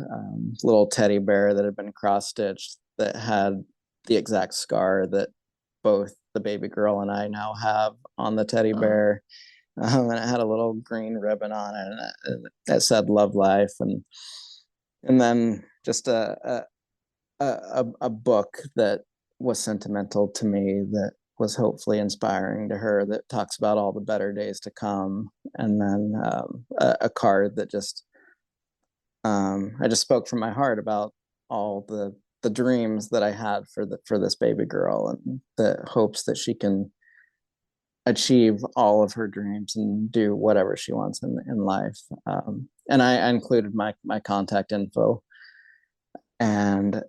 Speaker 2: little teddy bear that had been cross stitched that had the exact scar that both the baby girl and I now have on the teddy
Speaker 1: Oh,
Speaker 2: bear. And it had a little green ribbon on it, and it said "Love Life," and then just a book that was sentimental to me, that was hopefully inspiring to her, that talks about all the better days to come, and then a card that just I just spoke from my heart about all the dreams that I had for this baby girl, and the hopes that she can achieve all of her dreams and do whatever she wants in life. And I included my contact info, and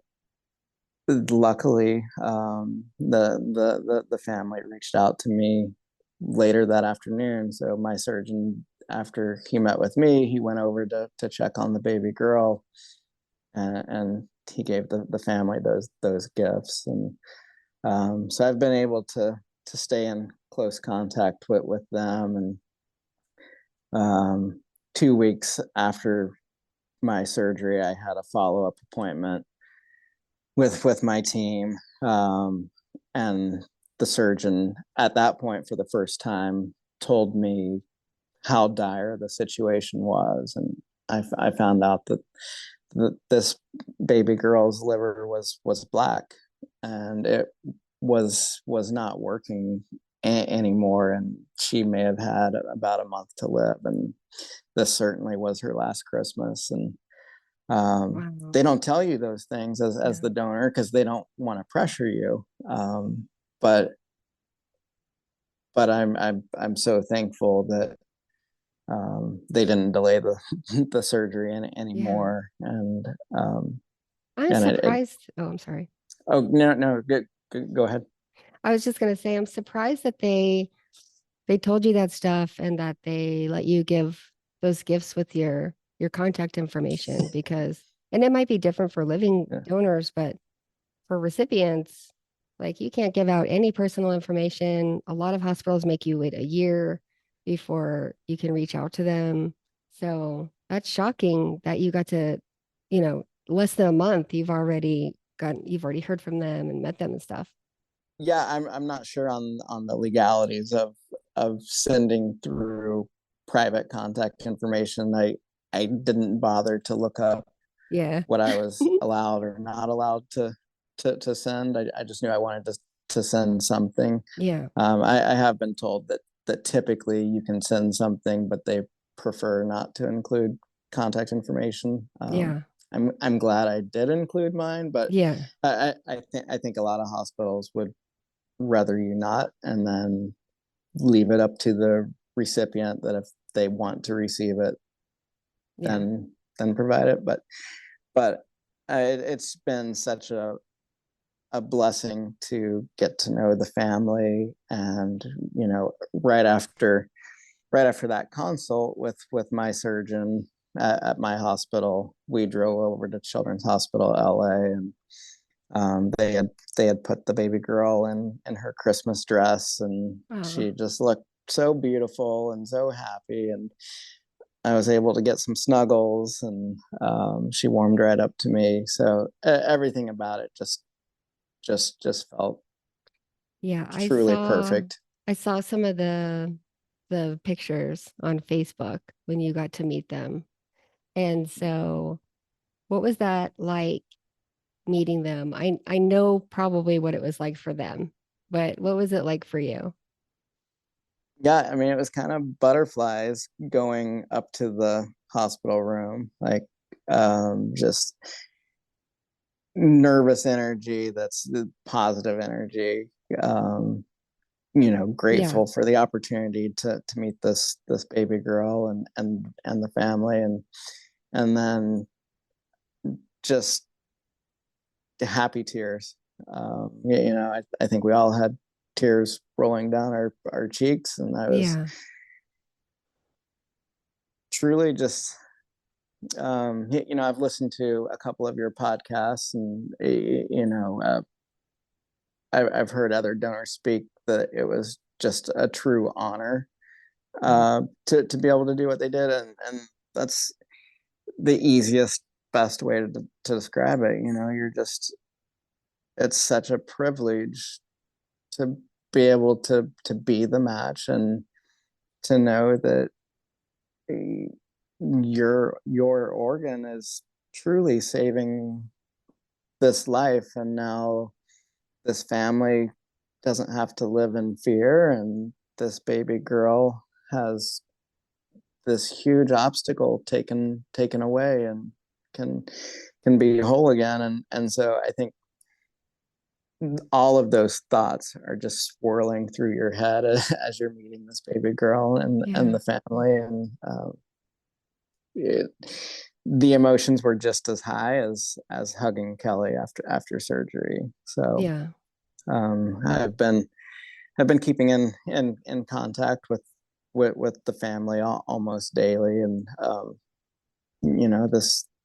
Speaker 2: luckily, the family reached out to me later that afternoon. So my surgeon, after he met with me, he went over to check on the baby girl, and he gave the family those gifts. And so I've been able to stay in close contact with them. And 2 weeks after my surgery, I had a follow-up appointment with my team. And the surgeon at that point, for the first time, told me how dire the situation was. And I found out that this baby girl's liver was black, and it was not working anymore, and she may have had about a month to live. And this certainly was her last Christmas. And
Speaker 1: Wow.
Speaker 2: they don't tell you those things as
Speaker 1: Yeah.
Speaker 2: the donor, because they don't want to pressure you. But I'm so thankful that they didn't delay the the surgery
Speaker 1: Yeah.
Speaker 2: anymore.
Speaker 1: I'm
Speaker 2: And it
Speaker 1: surprised. Oh, I'm sorry.
Speaker 2: oh, no, go ahead.
Speaker 1: I was just gonna say I'm surprised that they told you that stuff and that they let you give those gifts with your contact information because and it might be different for living
Speaker 2: Yeah.
Speaker 1: donors, but for recipients, like you can't give out any personal information. A lot of hospitals make you wait a year before you can reach out to them. So that's shocking that you got to, less than a month, you've already heard from them and met them and stuff.
Speaker 2: Yeah, I'm not sure on the legalities of sending through private contact information. I didn't bother to look up
Speaker 1: Yeah.
Speaker 2: what I was allowed or not allowed to send. I just knew I wanted to send something.
Speaker 1: Yeah.
Speaker 2: I have been told that typically you can send something, but they prefer not to include contact information.
Speaker 1: Yeah.
Speaker 2: I'm glad I did include mine, but
Speaker 1: Yeah.
Speaker 2: I think a lot of hospitals would rather you not, and then leave it up to the recipient, that if they want to receive it,
Speaker 1: Yeah.
Speaker 2: then provide it. But it's been such a blessing to get to know the family. And right after that consult with my surgeon at my hospital, we drove over to Children's Hospital LA. And they had put the baby girl in her Christmas dress, and
Speaker 1: Oh,
Speaker 2: she just looked so beautiful and so happy. And I was able to get some snuggles, and she warmed right up to me. So everything about it just felt
Speaker 1: yeah.
Speaker 2: truly perfect.
Speaker 1: I saw some of the pictures on Facebook when you got to meet them. And so what was that like meeting them? I know probably what it was like for them, but what was it like for you?
Speaker 2: Yeah, I mean, it was kind of butterflies going up to the hospital room, like just nervous energy, that's the positive energy. um
Speaker 1: Yeah.
Speaker 2: Grateful for the opportunity to meet this baby girl and the family. And then just happy tears. I think we all had tears rolling down our cheeks. And I was
Speaker 1: Yeah.
Speaker 2: truly just I've listened to a couple of your podcasts. And I've heard other donors speak that it was just a true honor
Speaker 1: Yeah.
Speaker 2: to be able to do what they did. And that's the easiest, best way to describe it. It's such a privilege to be able to be the match, and to know that your organ is truly saving this life. And now this family doesn't have to live in fear, and this baby girl has this huge obstacle taken away, and can can be whole again. And so I think all of those thoughts are just swirling through your head as you're meeting this baby girl and
Speaker 1: Yeah.
Speaker 2: the family. And it, the emotions were just as high as hugging Kelly after surgery. So
Speaker 1: Yeah.
Speaker 2: I've been keeping in contact with the family almost daily. And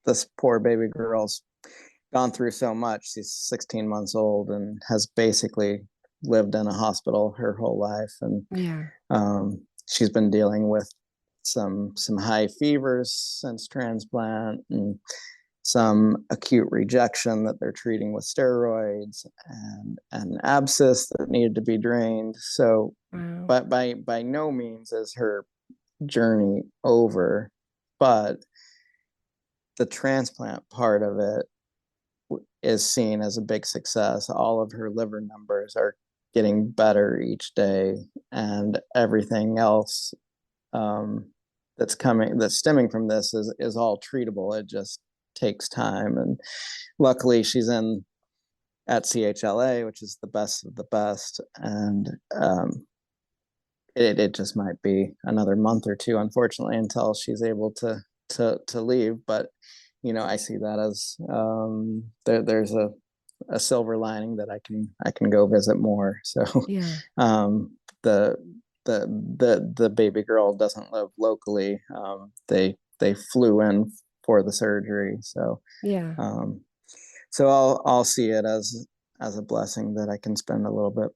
Speaker 2: this poor baby girl's gone through so much. She's 16 months old and has basically lived in a hospital her whole life, and
Speaker 1: Yeah.
Speaker 2: she's been dealing with some high fevers since transplant, and some acute rejection that they're treating with steroids, and an abscess that needed to be drained. So,
Speaker 1: Wow.
Speaker 2: but by no means is her journey over, but the transplant part of it is seen as a big success. All of her liver numbers are getting better each day, and everything else um, that's stemming from this is all treatable. It just takes time, and luckily she's in at CHLA, which is the best of the best, and it just might be another month or two, unfortunately, until she's able to leave. But I see that as there's a silver lining that I can go visit more. So
Speaker 1: Yeah.
Speaker 2: um, the the baby girl doesn't live locally. They flew in for the surgery, so
Speaker 1: Yeah.
Speaker 2: um, I'll see it as a blessing that I can spend a little bit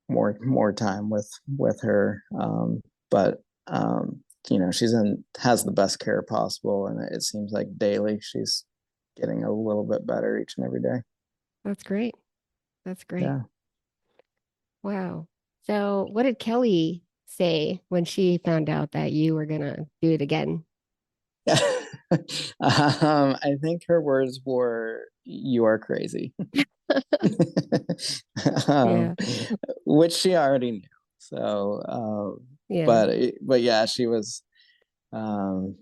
Speaker 2: more time with her. But she's in has the best care possible, and it seems like daily she's getting a little bit better each and every day.
Speaker 1: That's great. That's great.
Speaker 2: Yeah.
Speaker 1: Wow. So, what did Kelly say when she found out that you were gonna do it again?
Speaker 2: I think her words were, "You are crazy," um,
Speaker 1: Yeah.
Speaker 2: which she already knew. So,
Speaker 1: Yeah.
Speaker 2: but yeah, she was. Um,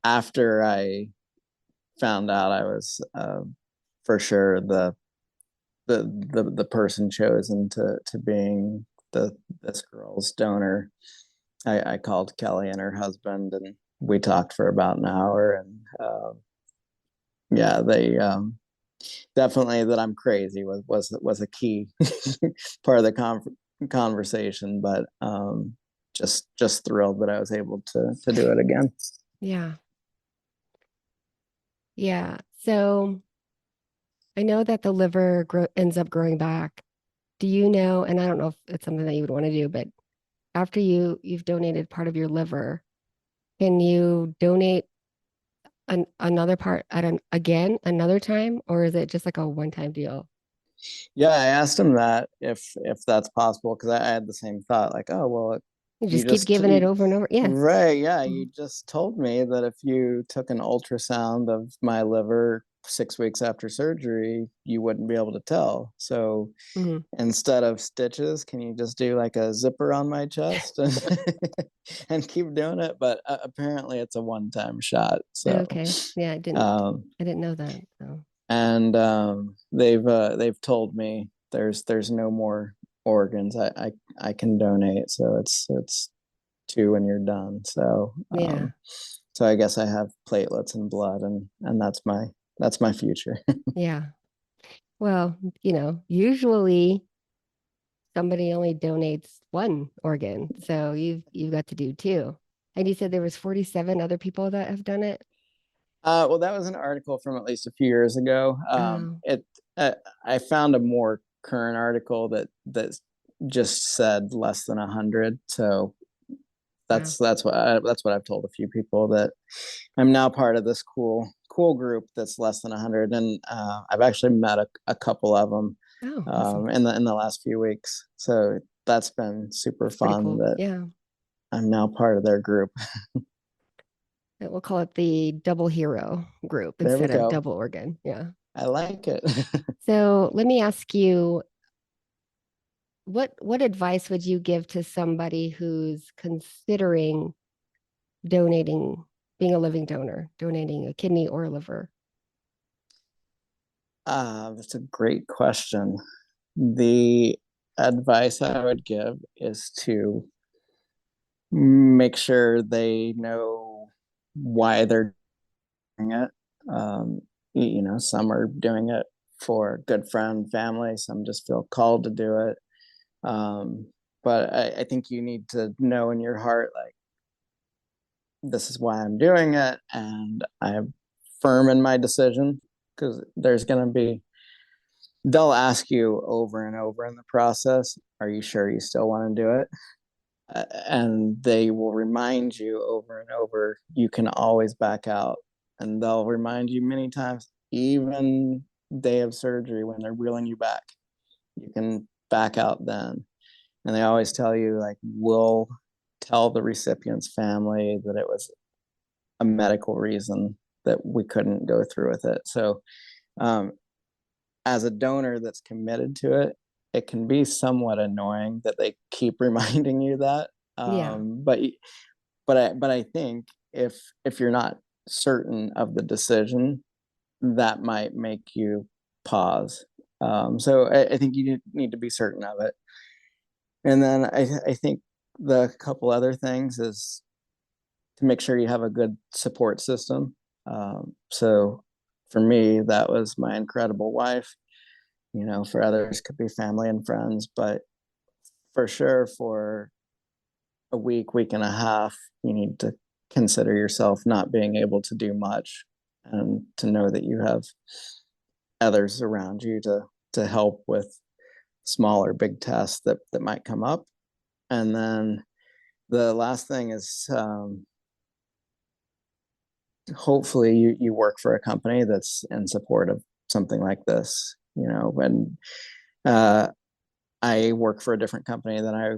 Speaker 2: After I found out I was for sure the person chosen to being this girl's donor, I called Kelly and her husband, and we talked for about an hour, and yeah, they definitely that I'm crazy was a key part of the conversation, but just thrilled that I was able to do it again.
Speaker 1: Yeah. Yeah. So, I know that the liver ends up growing back. Do you know, and I don't know if it's something that you would want to do, but after you've donated part of your liver, can you donate another part again another time, or is it just like a one-time deal?
Speaker 2: Yeah, I asked him that if that's possible, because I had the same thought, like, oh well,
Speaker 1: You
Speaker 2: you
Speaker 1: just keep
Speaker 2: just
Speaker 1: giving it over and over. Yes.
Speaker 2: right, yeah, you
Speaker 1: Mhm.
Speaker 2: just told me that if you took an ultrasound of my liver 6 weeks after surgery, you wouldn't be able to tell. So
Speaker 1: Mhm.
Speaker 2: instead of stitches, can you just do like a zipper on my chest and and keep doing it? But apparently, it's a one-time shot. So
Speaker 1: Okay. Yeah,
Speaker 2: um,
Speaker 1: I didn't know that. So
Speaker 2: and they've told me there's no more organs I can donate, so it's two and you're done. So
Speaker 1: yeah.
Speaker 2: so I guess I have platelets and blood, and that's my future.
Speaker 1: Yeah. Well, usually somebody only donates one organ, so you've got to do two. And you said there was 47 other people that have done it?
Speaker 2: Well, that was an article from at least a few years ago.
Speaker 1: Oh,
Speaker 2: It I found a more current article that just said less than 100. So
Speaker 1: wow.
Speaker 2: that's what I've told a few people, that I'm now part of this cool group that's less than 100, and I've actually met a couple of them
Speaker 1: Oh, awesome.
Speaker 2: in the last few weeks. So that's been super
Speaker 1: That's pretty
Speaker 2: fun
Speaker 1: cool.
Speaker 2: that
Speaker 1: Yeah.
Speaker 2: I'm now part of their group.
Speaker 1: We'll call it the double hero group
Speaker 2: There we
Speaker 1: instead of
Speaker 2: go.
Speaker 1: double organ. Yeah.
Speaker 2: I like it.
Speaker 1: So let me ask you, what advice would you give to somebody who's considering donating, being a living donor, donating a kidney or a liver?
Speaker 2: That's a great question. The advice I would give is to make sure they know why they're doing it. Um, some are doing it for a good friend, family. Some just feel called to do it. Um, but I think you need to know in your heart, like, this is why I'm doing it, and I'm firm in my decision, because there's going to be they'll ask you over and over in the process, are you sure you still want to do it? And they will remind you over and over, you can always back out. And they'll remind you many times, even day of surgery when they're wheeling you back, you can back out then. And they always tell you, like, we'll tell the recipient's family that it was a medical reason that we couldn't go through with it. So um, as a donor that's committed to it, it can be somewhat annoying that they keep reminding you that.
Speaker 1: Yeah.
Speaker 2: But I think if you're not certain of the decision, that might make you pause. So I think you need to be certain of it. And then I think the couple other things is to make sure you have a good support system. So for me, that was my incredible wife. For others, could be family and friends, but for sure, for a week and a half, you need to consider yourself not being able to do much, and to know that you have others around you to help with small or big tests that might come up. And then the last thing is, hopefully you work for a company that's in support of something like this. When I work for a different company than I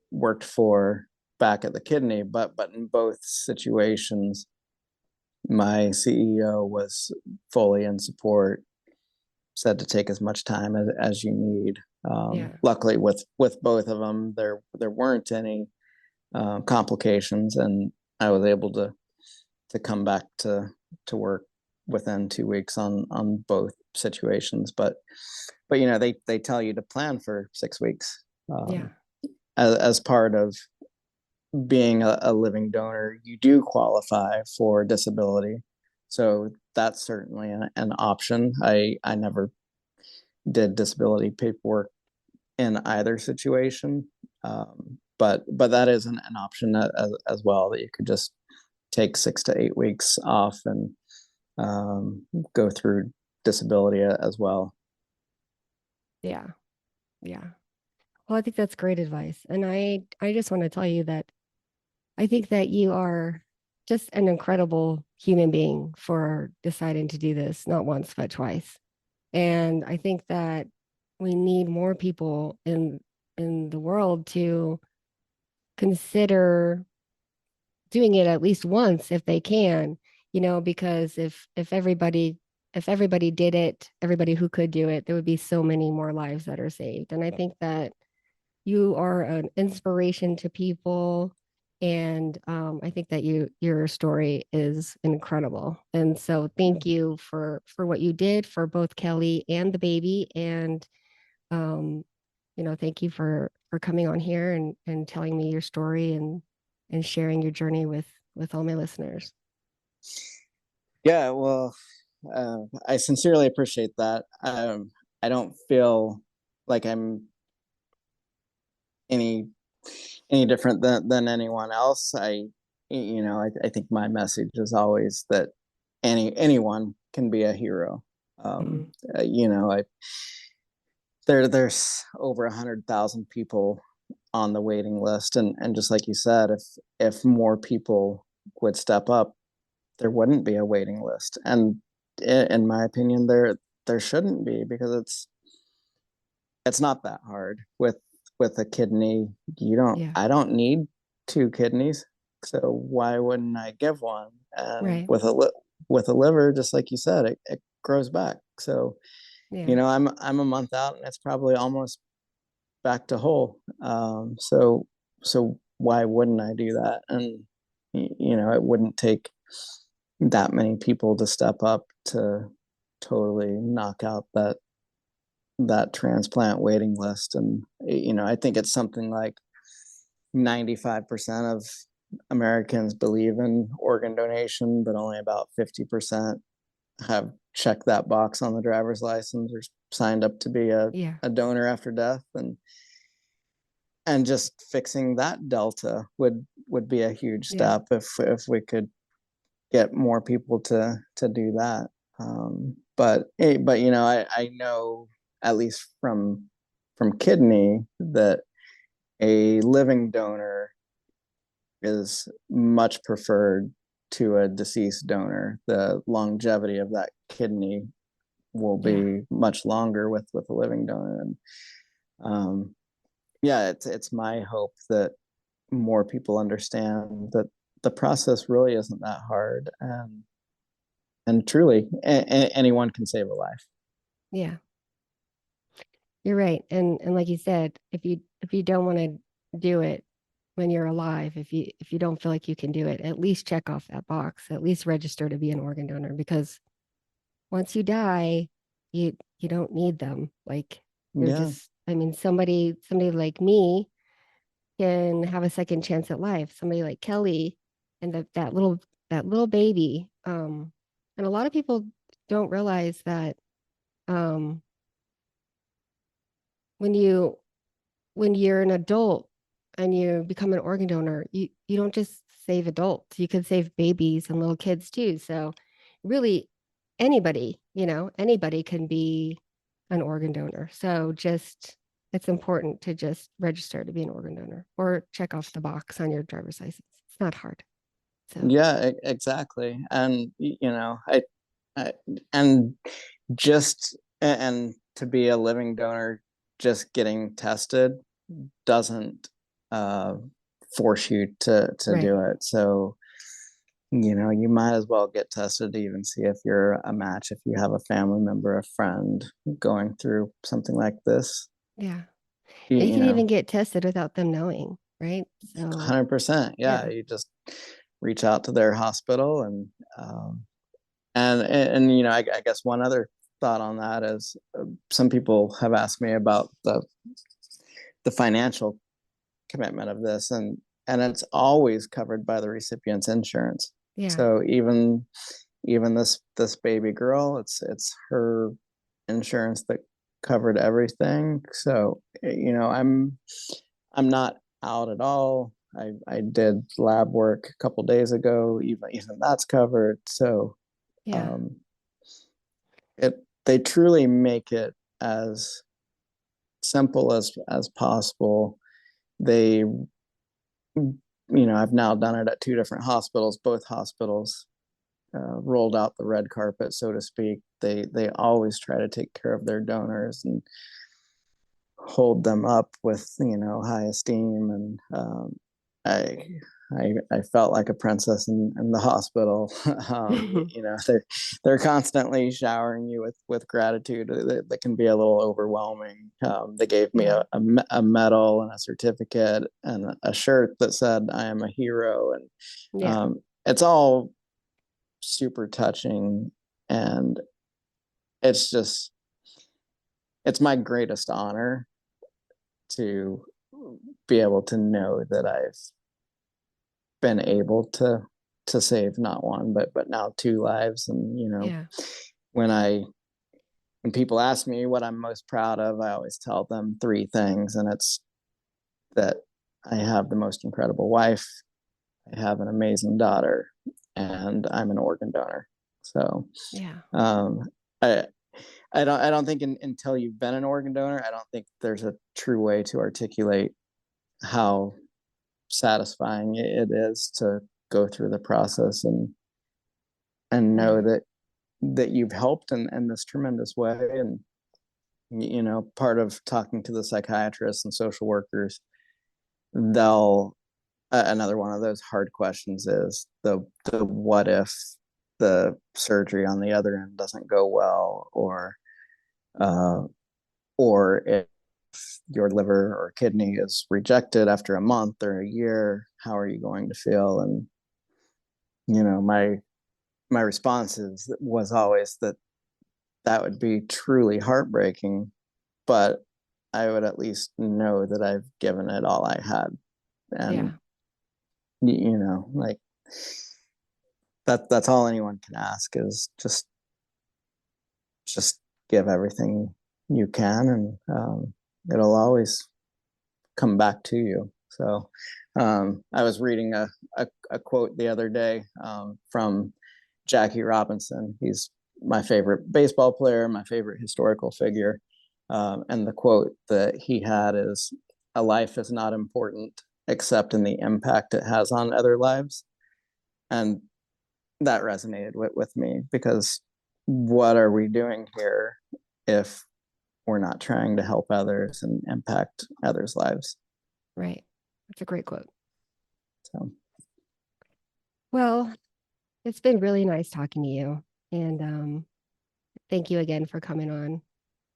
Speaker 2: worked for back at the kidney, but in both situations, my CEO was fully in support, said to take as much time as you need.
Speaker 1: Yeah.
Speaker 2: Luckily, with both of them, there weren't any complications, and I was able to come back to work within 2 weeks on both situations. But they tell you to plan for 6 weeks,
Speaker 1: Yeah.
Speaker 2: as part of being a living donor. You do qualify for disability, so that's certainly an option. I never did disability paperwork in either situation, but that is an option as well, that you could just take 6 to 8 weeks off and um, go through disability as well.
Speaker 1: Yeah. Yeah. Well, I think that's great advice. And I just want to tell you that I think that you are just an incredible human being for deciding to do this, not once, but twice. And I think that we need more people in the world to consider doing it at least once if they can, because if everybody did it, everybody who could do it, there would be so many more lives that are saved. And I think that you are an inspiration to people. And I think that your story is incredible. And so thank you for what you did for both Kelly and the baby. And um, thank you for coming on here and telling me your story and sharing your journey with all my listeners.
Speaker 2: Yeah, well, I sincerely appreciate that. I don't feel like I'm any any different than anyone else. I think my message is always that anyone can be a hero. Um,
Speaker 1: Mhm.
Speaker 2: I there's over 100,000 people on the waiting list, and just like you said, if more people would step up, there wouldn't be a waiting list. And in my opinion, there shouldn't be, because it's not that hard. With a kidney,
Speaker 1: Yeah.
Speaker 2: I don't need two kidneys, so why wouldn't I give one? And
Speaker 1: Right.
Speaker 2: with a liver, just like you said, it grows back. So
Speaker 1: Yeah.
Speaker 2: I'm a month out, and it's probably almost back to whole. So why wouldn't I do that? And it wouldn't take that many people to step up to totally knock out that transplant waiting list. And I think it's something like 95% of Americans believe in organ donation, but only about 50% have checked that box on the driver's license or signed up to be
Speaker 1: Yeah.
Speaker 2: a donor after death. And just fixing that delta would be a huge
Speaker 1: Yeah.
Speaker 2: step if we could get more people to do that. But I know at least from kidney, that a living donor is much preferred to a deceased donor. The longevity of that kidney will
Speaker 1: Yeah.
Speaker 2: be much longer with a living donor. And yeah, it's my hope that more people understand that the process really isn't that hard, and truly anyone can save a life.
Speaker 1: Yeah. You're right. And like you said, if you don't want to do it when you're alive, if you don't feel like you can do it, at least check off that box, at least register to be an organ donor because once you die, you don't need them. Like you're
Speaker 2: Yeah.
Speaker 1: just I mean somebody like me can have a second chance at life. Somebody like Kelly and that little baby and a lot of people don't realize that um when you're an adult and you become an organ donor, you don't just save adults, you could save babies and little kids too. So really anybody can be an organ donor. So just it's important to just register to be an organ donor or check off the box on your driver's license. It's not hard. So
Speaker 2: Yeah, exactly. And I and just and to be a living donor, just getting tested doesn't uh force you to
Speaker 1: right.
Speaker 2: do it. So you might as well get tested to even see if you're a match, if you have a family member, a friend going through something like this.
Speaker 1: Yeah.
Speaker 2: you,
Speaker 1: And you
Speaker 2: you
Speaker 1: can even
Speaker 2: know
Speaker 1: get tested without them knowing, right? So
Speaker 2: 100%. Yeah,
Speaker 1: yeah.
Speaker 2: you just reach out to their hospital, and I guess one other thought on that is, some people have asked me about the financial commitment of this, and it's always covered by the recipient's insurance.
Speaker 1: Yeah.
Speaker 2: So even this baby girl, it's her insurance that covered everything. So I'm not out at all. I did lab work a couple days ago. Even that's covered. So
Speaker 1: Yeah.
Speaker 2: um, they truly make it as simple as possible. They I've now done it at two different hospitals. Both hospitals rolled out the red carpet, so to speak. They always try to take care of their donors and hold them up with high esteem. And I, I felt like a princess in the hospital. They're constantly showering you with gratitude that can be a little overwhelming. They gave me
Speaker 1: Yeah.
Speaker 2: a medal and a certificate and a shirt that said I am a hero. And
Speaker 1: Yeah.
Speaker 2: it's all super touching, and it's just it's my greatest honor to be able to know that I've been able to save not one but now two lives. And
Speaker 1: Yeah.
Speaker 2: when I when people ask me what I'm most proud of, I always tell them three things, and it's that I have the most incredible wife, I have an amazing daughter, and I'm an organ donor. So
Speaker 1: Yeah.
Speaker 2: um, I I don't think until you've been an organ donor, I don't think there's a true way to articulate how satisfying it is to go through the process and
Speaker 1: Yeah.
Speaker 2: know that you've helped in this tremendous way. And part of talking to the psychiatrists and social workers, they'll another one of those hard questions is the what if the surgery on the other end doesn't go well, uh, or if your liver or kidney is rejected after a month or a year, how are you going to feel? And my response was always that that would be truly heartbreaking, but I would at least know that I've given it all I had. And
Speaker 1: Yeah.
Speaker 2: like that's all anyone can ask, is just give everything you can, and it'll always come back to you. So I was reading a quote the other day, from Jackie Robinson. He's my favorite baseball player, my favorite historical figure. And the quote that he had is, "A life is not important except in the impact it has on other lives." And that resonated with me, because what are we doing here if we're not trying to help others and impact others' lives?
Speaker 1: Right. That's a great quote.
Speaker 2: So,
Speaker 1: Well, it's been really nice talking to you. And thank you again for coming on.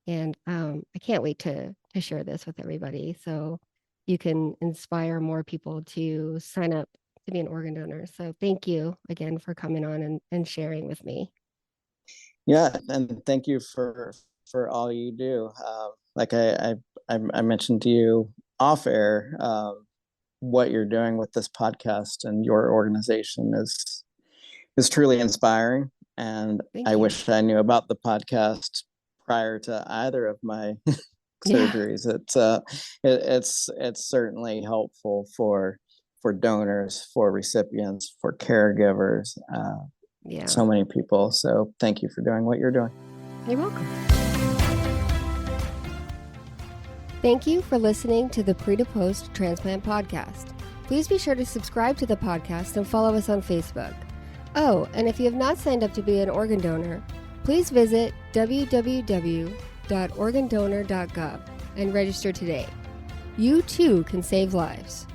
Speaker 1: And I can't wait to share this with everybody so you can inspire more people to sign up to be an organ donor. So thank you again for coming on and sharing with me.
Speaker 2: yeah, and thank you for all you do. Like I mentioned to you off air, what you're doing with this podcast and your organization is truly inspiring. And I
Speaker 1: Thank you.
Speaker 2: wish I knew about the podcast prior to either of my
Speaker 1: Yeah.
Speaker 2: surgeries. It's certainly helpful for donors, for recipients, for caregivers,
Speaker 1: Yeah.
Speaker 2: so many people. So thank you for doing what you're doing.
Speaker 1: You're welcome. Thank you for listening to the Pre to Post Transplant Podcast. Please be sure to subscribe to the podcast and follow us on Facebook. Oh, and if you have not signed up to be an organ donor, please visit www.organdonor.gov and register today. You too can save lives.